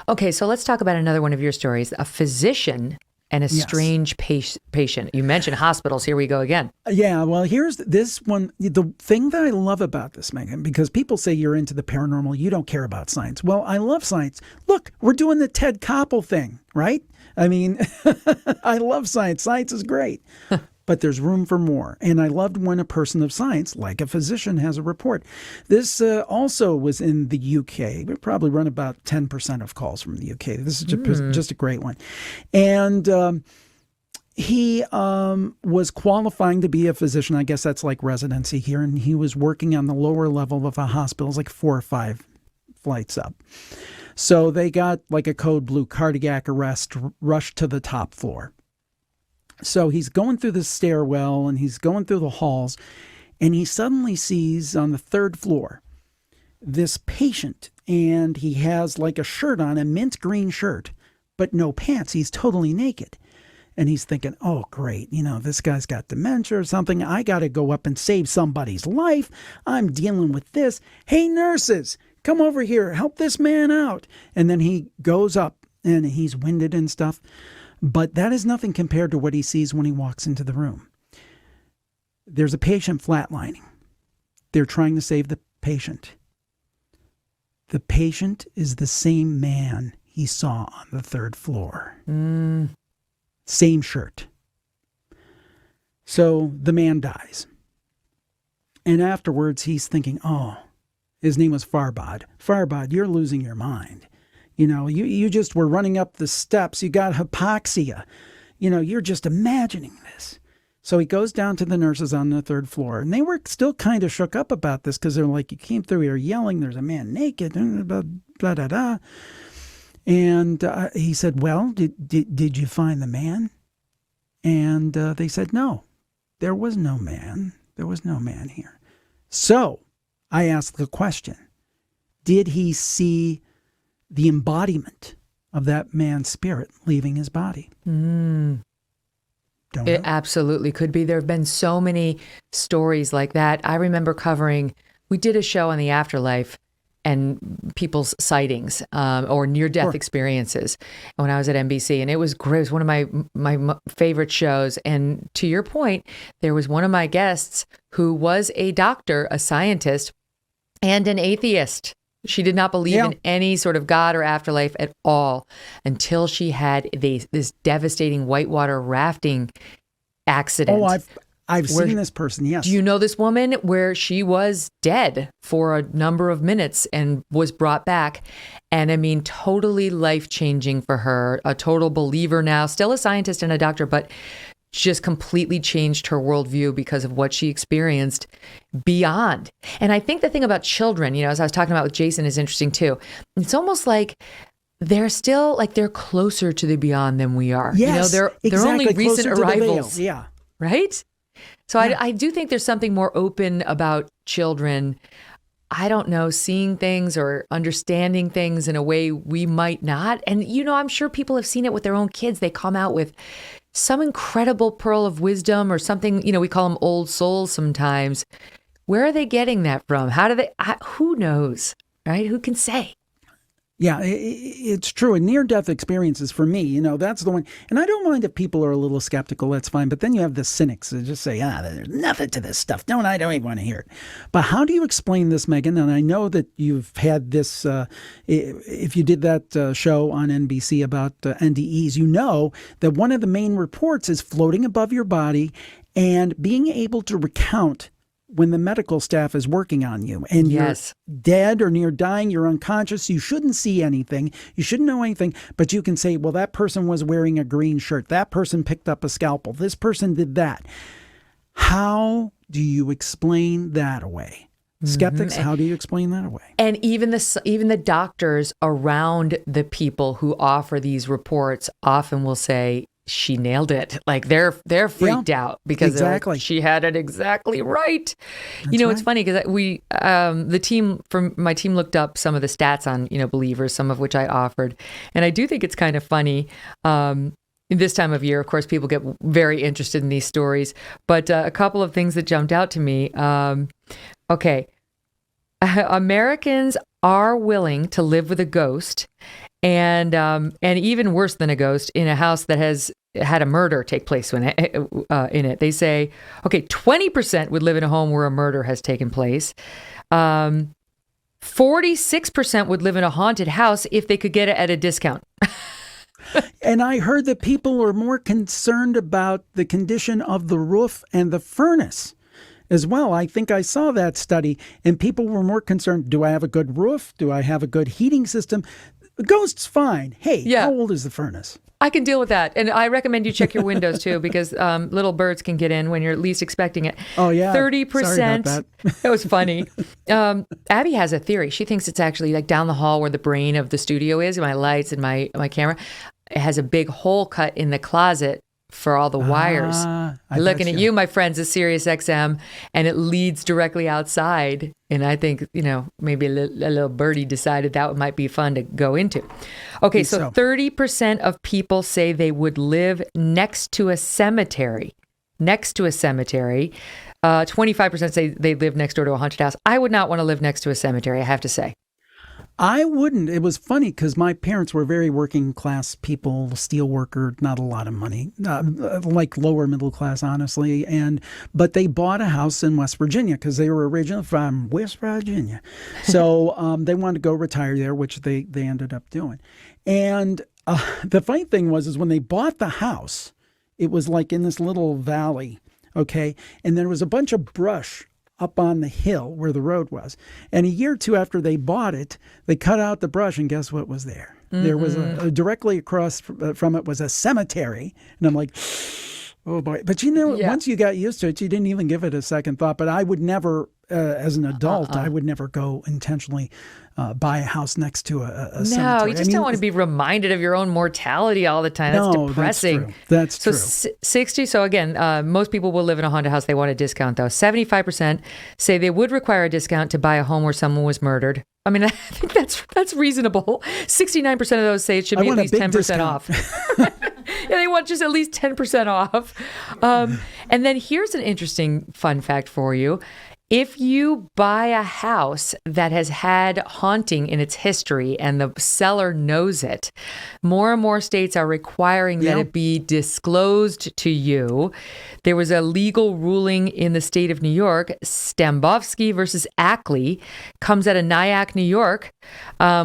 S1: Okay, so let's talk about another one of your stories, a physician and a strange patient. You mentioned hospitals. Here we go again.
S9: Yeah, well, here's this one. The thing that I love about this, Megyn, because people say you're into the paranormal, you don't care about science. Well, I love science. Look, we're doing the Ted Koppel thing, right? I mean, I love science. Science is great. But there's room for more. And I loved when a person of science, like a physician, has a report. This also was in the UK. We probably run about 10% of calls from the UK. This is just a great one. And he was qualifying to be a physician. I guess that's like residency here. And he was working on the lower level of a hospital. It was like 4 or 5 flights up. So they got like a code blue cardiac arrest, rushed to the top floor. So he's going through the stairwell and he's going through the halls, and he suddenly sees on the 3rd floor this patient, and he has like a shirt on, a mint green shirt, but no pants. He's totally naked. And he's thinking, oh, great, this guy's got dementia or something. I got to go up and save somebody's life. I'm dealing with this. Hey, nurses, come over here, help this man out. And then he goes up and he's winded and stuff. But that is nothing compared to what he sees when he walks into the room. There's a patient flatlining. They're trying to save the patient. The patient is the same man he saw on the 3rd floor. Same shirt. So the man dies. And afterwards he's thinking, oh, his name was Farbad. Farbad, you're losing your mind. You just were running up the steps. You got hypoxia. You're just imagining this. So he goes down to the nurses on the 3rd floor. And they were still kind of shook up about this because they're like, you came through here yelling, there's a man naked, blah, blah, blah, blah. And he said, well, did you find the man? And they said, no, there was no man. There was no man here. So I asked the question, did he see the embodiment of that man's spirit leaving his body?
S1: It absolutely could be. There have been so many stories like that. I remember we did a show on the afterlife and people's sightings or near-death experiences when I was at NBC. And it was great. It was one of my favorite shows. And to your point, there was one of my guests who was a doctor, a scientist, and an atheist. She did not believe in any sort of God or afterlife at all until she had this devastating whitewater rafting accident.
S9: Oh, I've seen this person, yes.
S1: Do you know this woman where she was dead for a number of minutes and was brought back? And I mean, totally life-changing for her, a total believer now, still a scientist and a doctor, but just completely changed her worldview because of what she experienced beyond. And I think the thing about children, as I was talking about with Jason, is interesting too. It's almost like they're still they're closer to the beyond than we are.
S9: Yes,
S1: they're only recent arrivals.
S9: Yeah.
S1: Right? So I do think there's something more open about children I don't know, seeing things or understanding things in a way we might not. And, I'm sure people have seen it with their own kids. They come out with some incredible pearl of wisdom or something, we call them old souls sometimes. Where are they getting that from? How do who knows, right? Who can say?
S9: Yeah, it's true. And near-death experiences for me, that's the one. And I don't mind if people are a little skeptical. That's fine. But then you have the cynics that just say, there's nothing to this stuff. No, I don't even want to hear it. But how do you explain this, Megyn? And I know that you've had this, if you did that show on NBC about NDEs, you know that one of the main reports is floating above your body and being able to recount when the medical staff is working on you and you're dead or near dying, you're unconscious, you shouldn't see anything, you shouldn't know anything, but you can say, well, that person was wearing a green shirt, that person picked up a scalpel, this person did that. How do you explain that away? Skeptics, how do you explain that away?
S1: And even the doctors around the people who offer these reports often will say, she nailed it. Like they're freaked out because
S9: exactly.
S1: She had it exactly right.
S9: That's
S1: It's funny because we, the team from my team looked up some of the stats on, believers, some of which I offered. And I do think it's kind of funny. In this time of year, of course, people get very interested in these stories, but a couple of things that jumped out to me. Okay. Americans are willing to live with a ghost and even worse than a ghost in a house that has had a murder take place in it. They say, 20% would live in a home where a murder has taken place. 46% would live in a haunted house if they could get it at a discount.
S9: And I heard that people are more concerned about the condition of the roof and the furnace as well. I think I saw that study, and people were more concerned, do I have a good roof? Do I have a good heating system? The ghost's fine. Hey, how old is the furnace?
S1: I can deal with that. And I recommend you check your windows too, because little birds can get in when you're least expecting it.
S9: Oh, yeah.
S1: 30%.
S9: Sorry about that.
S1: That was funny. Abby has a theory. She thinks it's actually like down the hall where the brain of the studio is, my lights and my camera. It has a big hole cut in the closet for all the wires. Looking at you, my friends, is Sirius XM, and it leads directly outside. And I think, maybe a little birdie decided that might be fun to go into. Okay, so 30% of people say they would live next to a cemetery. 25% say they live next door to a haunted house. I would not want to live next to a cemetery, I have to say.
S9: I wouldn't. It was funny because my parents were very working class people, steel worker, not a lot of money, like lower middle class, honestly. But they bought a house in West Virginia because they were originally from West Virginia. So they wanted to go retire there, which they ended up doing. And the funny thing was when they bought the house, it was like in this little valley, okay? And there was a bunch of brush up on the hill where the road was. And a year or two after they bought it, they cut out the brush, and guess what was there? Mm-hmm. There was directly across from it was a cemetery. And I'm like, oh boy. But once you got used to it, you didn't even give it a second thought. But I would never, as an adult, I would never go intentionally buy a house next to a cemetery.
S1: No, you just don't want to be reminded of your own mortality all the time. That's depressing.
S9: That's true.
S1: So 60. So again, most people will live in a haunted house. They want a discount though. 75% say they would require a discount to buy a home where someone was murdered. I mean, I think that's reasonable. 69% of those say it should be at least 10% off. Yeah, they want just at least 10% off. And then here's an interesting fun fact for you. If you buy a house that has had haunting in its history and the seller knows it, more and more states are requiring that it be disclosed to you. There was a legal ruling in the state of New York, Stambovsky versus Ackley, comes out of Nyack, New York,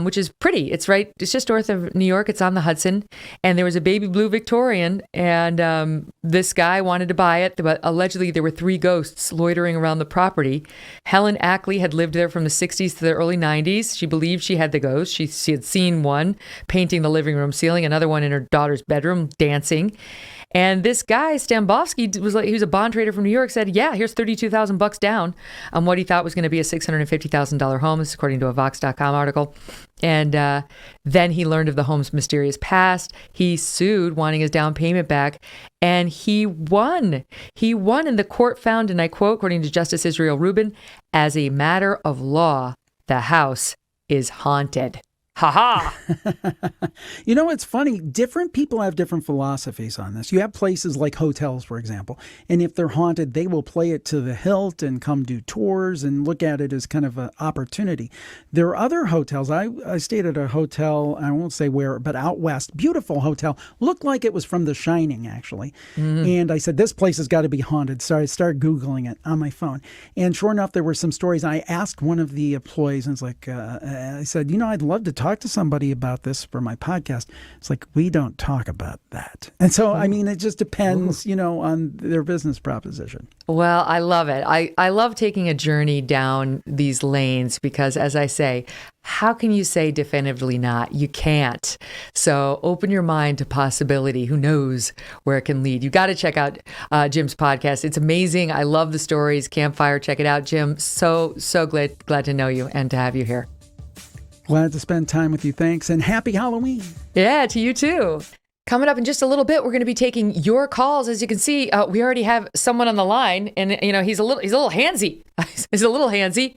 S1: which is pretty. It's just north of New York. It's on the Hudson. And there was a baby blue Victorian, and this guy wanted to buy it, but allegedly there were 3 ghosts loitering around the property. Helen Ackley had lived there from the 60s to the early 90s. She believed she had the ghost. She had seen one painting the living room ceiling, another one in her daughter's bedroom dancing. And this guy, Stambovsky, he was a bond trader from New York, said, yeah, here's $32,000 down on what he thought was going to be a $650,000 home. This is according to a Vox.com article. And then he learned of the home's mysterious past. He sued, wanting his down payment back, and he won. He won, and the court found, and I quote, according to Justice Israel Rubin, as a matter of law, the house is haunted. Ha ha.
S9: You know, it's funny. Different people have different philosophies on this. You have places like hotels, for example, and if they're haunted, they will play it to the hilt and come do tours and look at it as kind of an opportunity. There are other hotels. I stayed at a hotel, I won't say where, but out west, beautiful hotel. Looked like it was from The Shining, actually. And I said, this place has got to be haunted. So I started Googling it on my phone. And sure enough, there were some stories. I asked one of the employees, and it's like, I said, I'd love to talk to somebody about this for my podcast. It's like, we don't talk about that. And so, I mean, it just depends, on their business proposition.
S1: Well, I love it. I love taking a journey down these lanes because, as I say, how can you say definitively not? You can't. So open your mind to possibility. Who knows where it can lead? You got to check out Jim's podcast. It's amazing. I love the stories. Campfire. Check it out, Jim. So glad to know you and to have you here.
S9: Glad to spend time with you. Thanks. And happy Halloween.
S1: Yeah, to you too. Coming up in just a little bit, we're going to be taking your calls. As you can see, we already have someone on the line, and he's a little handsy. He's a little handsy.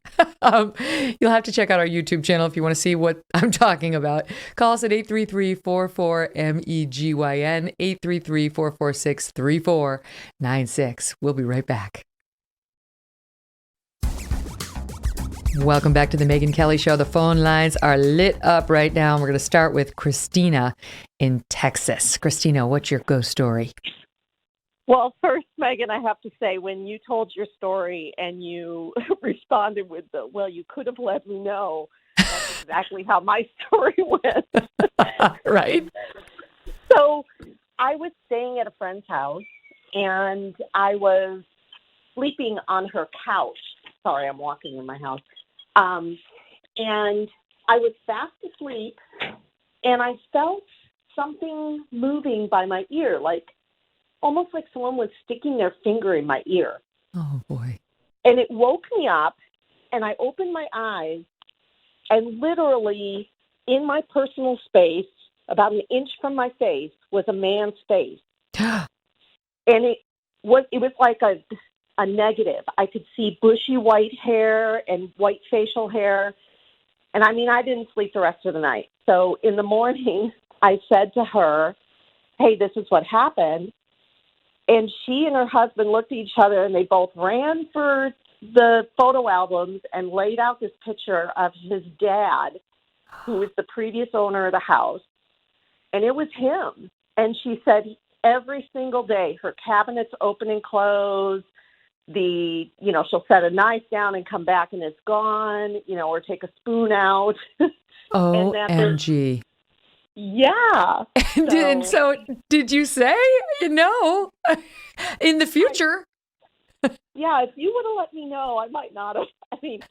S1: You'll have to check out our YouTube channel if you want to see what I'm talking about. Call us at 833-44-MEGYN, 833-446-3496. We'll be right back. Welcome back to the Megyn Kelly Show. The phone lines are lit up right now. And we're going to start with Christina in Texas. Christina, what's your ghost story?
S12: Well, first, Megyn, I have to say, when you told your story and you responded with you could have let me know, that's exactly how my story went.
S1: Right.
S12: So I was staying at a friend's house, and I was sleeping on her couch. Sorry, I'm walking in my house. And I was fast asleep, and I felt something moving by my ear, almost like someone was sticking their finger in my ear.
S1: Oh, boy.
S12: And it woke me up, and I opened my eyes, and literally in my personal space, about an inch from my face, was a man's face. And it was like a negative. I could see bushy white hair and white facial hair. And I didn't sleep the rest of the night. So in the morning, I said to her, hey, this is what happened. And she and her husband looked at each other, and they both ran for the photo albums and laid out this picture of his dad, who was the previous owner of the house. And it was him. And she said every single day, her cabinets open and close. She'll set a knife down and come back and it's gone, or take a spoon out.
S1: OMG.
S12: Yeah.
S1: So did you say, in the future?
S12: Yeah, if you would have let me know, I might not have. It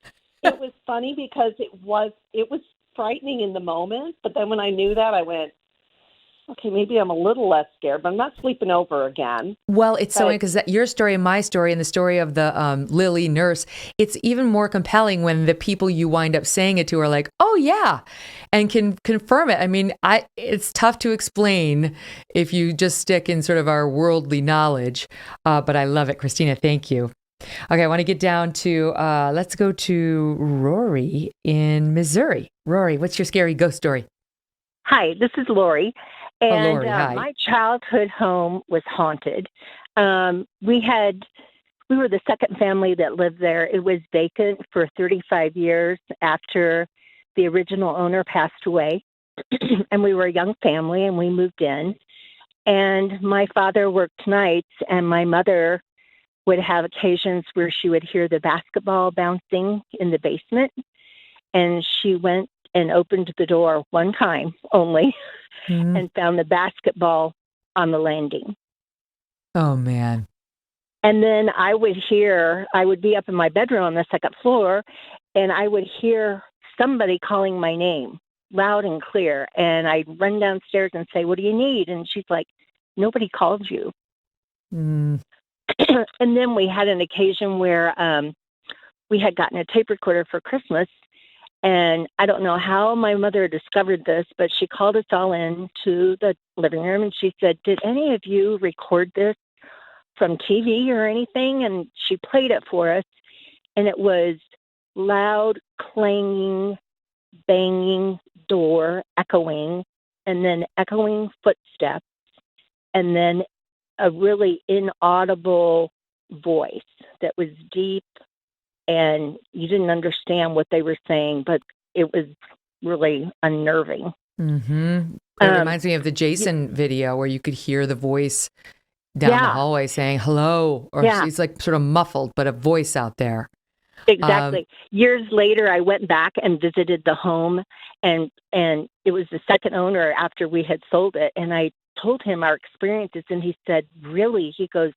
S12: was funny because it was frightening in the moment, but then when I knew that, I went, okay, maybe I'm a little less scared, but I'm not sleeping over again.
S1: Well, it's so because your story and my story and the story of the Lily nurse, it's even more compelling when the people you wind up saying it to are like, oh, yeah, and can confirm it. It's tough to explain if you just stick in sort of our worldly knowledge, but I love it. Christina, thank you. Okay, I want to get down to, let's go to Rory in Missouri. Rory, what's your scary ghost story?
S13: Hi, this is Lori. And
S1: Lori, hi.
S13: My childhood home was haunted. We were the second family that lived there. It was vacant for 35 years after the original owner passed away. And we were a young family, and we moved in. And my father worked nights, and my mother would have occasions where she would hear the basketball bouncing in the basement. And she went and opened the door one time only. Mm-hmm. And found the basketball on the landing.
S1: Oh, man.
S13: And then I would be up in my bedroom on the second floor, and I would hear somebody calling my name loud and clear. And I'd run downstairs and say, what do you need? And she's like, nobody called you.
S1: Mm.
S13: And then we had an occasion where we had gotten a tape recorder for Christmas, And I don't know how my mother discovered this, but she called us all in to the living room and she said, did any of you record this from TV or anything? And she played it for us. And it was loud, clanging, banging door, echoing, and then echoing footsteps, and then a really inaudible voice that was deep, and you didn't understand what they were saying, but it was really unnerving.
S1: Mm-hmm. It reminds me of the Jason video where you could hear the voice down the hallway saying hello, or it's like sort of muffled, but a voice out there.
S13: Exactly. Years later, I went back and visited the home, and it was the second owner after we had sold it. And I told him our experiences, and he said, really? He goes,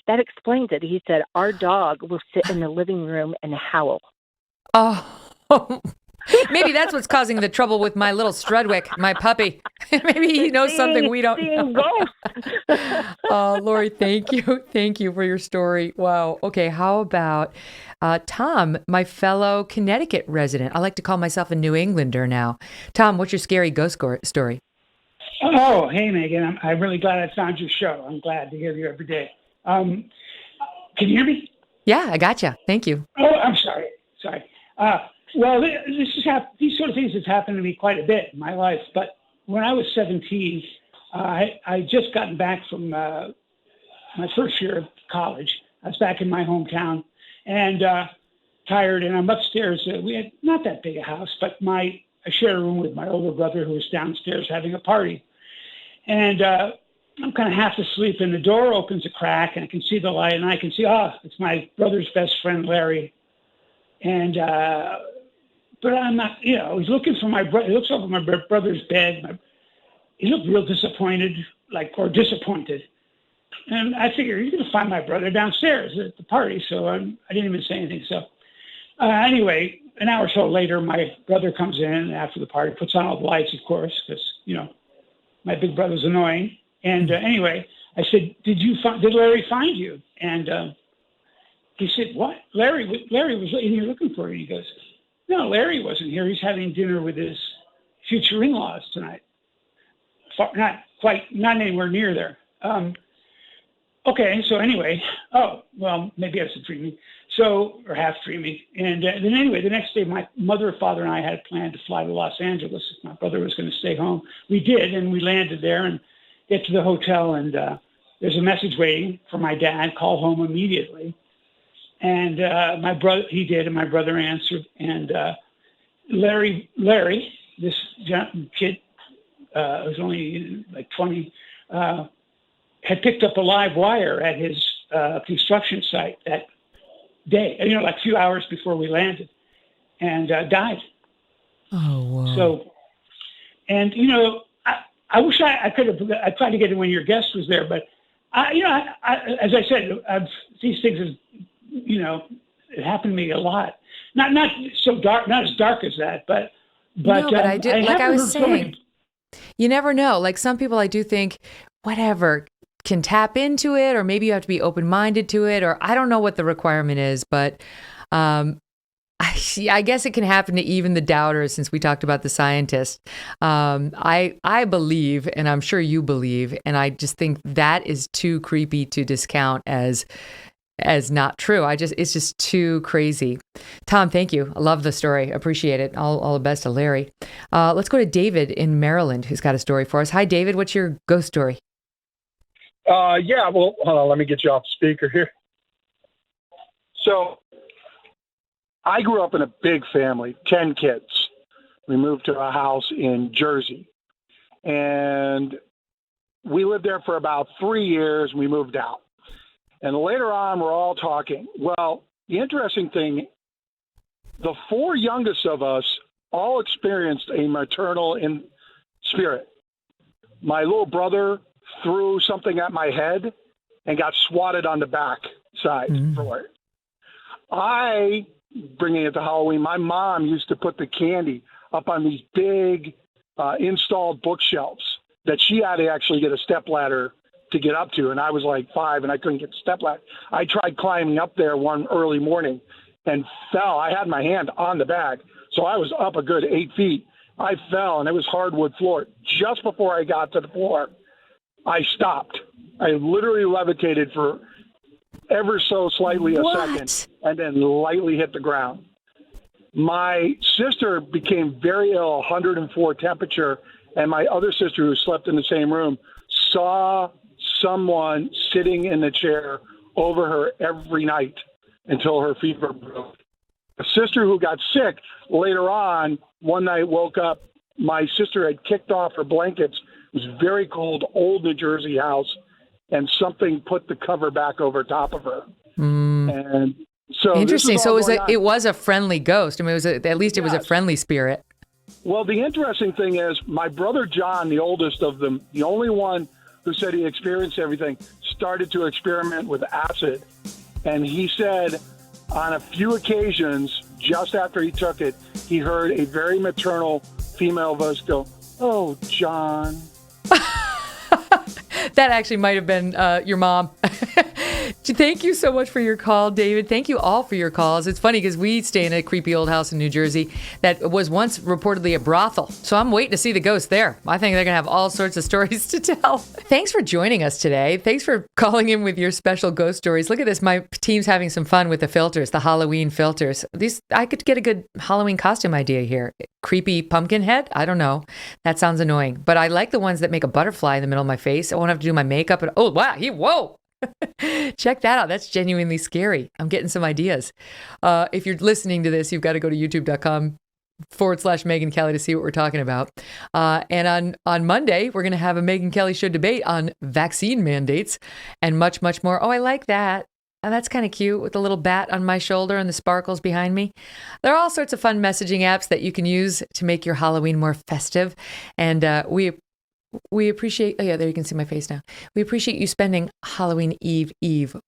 S13: that explains it. He said, our dog will sit in the living room and howl.
S1: Oh, maybe that's what's causing the trouble with my little Strudwick, my puppy. Maybe he knows something we don't know. Oh, Lori, thank you. Thank you for your story. Wow. Okay, how about Tom, my fellow Connecticut resident? I like to call myself a New Englander now. Tom, what's your scary ghost story?
S14: Oh, hey, Megan. I'm really glad I found your show. I'm glad to hear you every day. Can you hear me?
S1: Yeah, I gotcha. Thank you.
S14: Oh, I'm sorry. Well, these sort of things have happened to me quite a bit in my life. But when I was 17, I just gotten back from my first year of college. I was back in my hometown and tired, and I'm upstairs. We had not that big a house, but I shared a room with my older brother who was downstairs having a party. And I'm kind of half asleep, and the door opens a crack, and I can see the light, and I can see, it's my brother's best friend, Larry. And but I'm not, he's looking for my brother. He looks over my brother's bed. He looked real disappointed, or disappointed. And I figured he's going to find my brother downstairs at the party. So I didn't even say anything. So anyway, an hour or so later, my brother comes in after the party, puts on all the lights, of course, because, my big brother's annoying. And anyway, I said, did Larry find you? And he said, what? Larry was in here looking for you. He goes, no, Larry wasn't here. He's having dinner with his future in-laws tonight. Not anywhere near there. Okay, so anyway, maybe I was dreaming. Or half dreaming. And then anyway, the next day, my mother, father, and I had planned to fly to Los Angeles if my brother was going to stay home. We did, and we landed there and get to the hotel, and there's a message waiting for my dad. Call home immediately. And my brother, he did, and my brother answered. And Larry, this kid, who's only like 20, had picked up a live wire at his construction site that day, like a few hours before we landed, and died.
S1: Oh, wow.
S14: So, and, I wish I could have, I tried to get it when your guest was there, but as I said, these things have, it happened to me a lot. Not so dark, not as dark as that, but
S1: no, but I do. Like I was saying, you never know. Like some people, I do think, whatever, can tap into it, or maybe you have to be open-minded to it, or I don't know what the requirement is, but I guess it can happen to even the doubters, since we talked about the scientists. I believe, and I'm sure you believe, and I just think that is too creepy to discount as not true. It's just too crazy. Tom, thank you. I love the story. Appreciate it. All the best to Larry. Let's go to David in Maryland, who's got a story for us. Hi, David. What's your ghost story?
S15: Yeah, well, hold on. Let me get you off speaker here. So I grew up in a big family, 10 kids. We moved to a house in Jersey, and we lived there for about 3 years. We moved out. And later on, we're all talking. Well, the interesting thing, the 4 youngest of us all experienced a maternal spirit. My little brother threw something at my head and got swatted on the back side for it. Bringing it to Halloween, my mom used to put the candy up on these big installed bookshelves that she had to actually get a stepladder to get up to. And I was like 5 and I couldn't get the stepladder. I tried climbing up there one early morning and fell. I had my hand on the bag, So I was up a good 8 feet. I fell, and it was hardwood floor. Just before I got to the floor, I stopped. I literally levitated for ever so slightly a second, and then lightly hit the ground. My sister became very ill, 104 temperature, and my other sister, who slept in the same room, saw someone sitting in the chair over her every night until her fever broke. A sister who got sick later on, one night woke up. My sister had kicked off her blankets. It was very cold, old New Jersey house, and something put the cover back over top of her. And so
S1: interesting. So it was a friendly ghost. I mean, at least it was a friendly spirit.
S15: Well, the interesting thing is my brother John, the oldest of them, the only one who said he experienced everything, started to experiment with acid. And he said on a few occasions, just after he took it, he heard a very maternal female voice go, "Oh, John."
S1: That actually might have been your mom. Thank you so much for your call, David. Thank you all for your calls. It's funny because we stay in a creepy old house in New Jersey that was once reportedly a brothel. So I'm waiting to see the ghost there. I think they're going to have all sorts of stories to tell. Thanks for joining us today. Thanks for calling in with your special ghost stories. Look at this. My team's having some fun with the filters, the Halloween filters. I could get a good Halloween costume idea here. Creepy pumpkin head? I don't know. That sounds annoying. But I like the ones that make a butterfly in the middle of my face. I won't have to do my makeup. Oh, wow. Whoa. Check that out. That's genuinely scary. I'm getting some ideas. If you're listening to this, you've got to go to youtube.com/Megyn Kelly to see what we're talking about. And on Monday, we're going to have a Megyn Kelly Show debate on vaccine mandates and much, much more. Oh, I like that. And that's kind of cute with the little bat on my shoulder and the sparkles behind me. There are all sorts of fun messaging apps that you can use to make your Halloween more festive. And we appreciate, oh yeah, there you can see my face now. We appreciate you spending Halloween Eve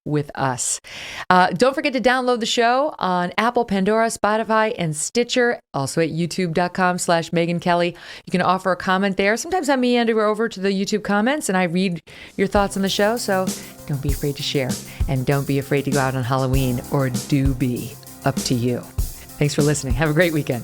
S1: with us. Don't forget to download the show on Apple, Pandora, Spotify, and Stitcher. Also at youtube.com/Megyn Kelly. You can offer a comment there. Sometimes I meander over to the YouTube comments and I read your thoughts on the show. So don't be afraid to share. And don't be afraid to go out on Halloween, or do be. Up to you. Thanks for listening. Have a great weekend.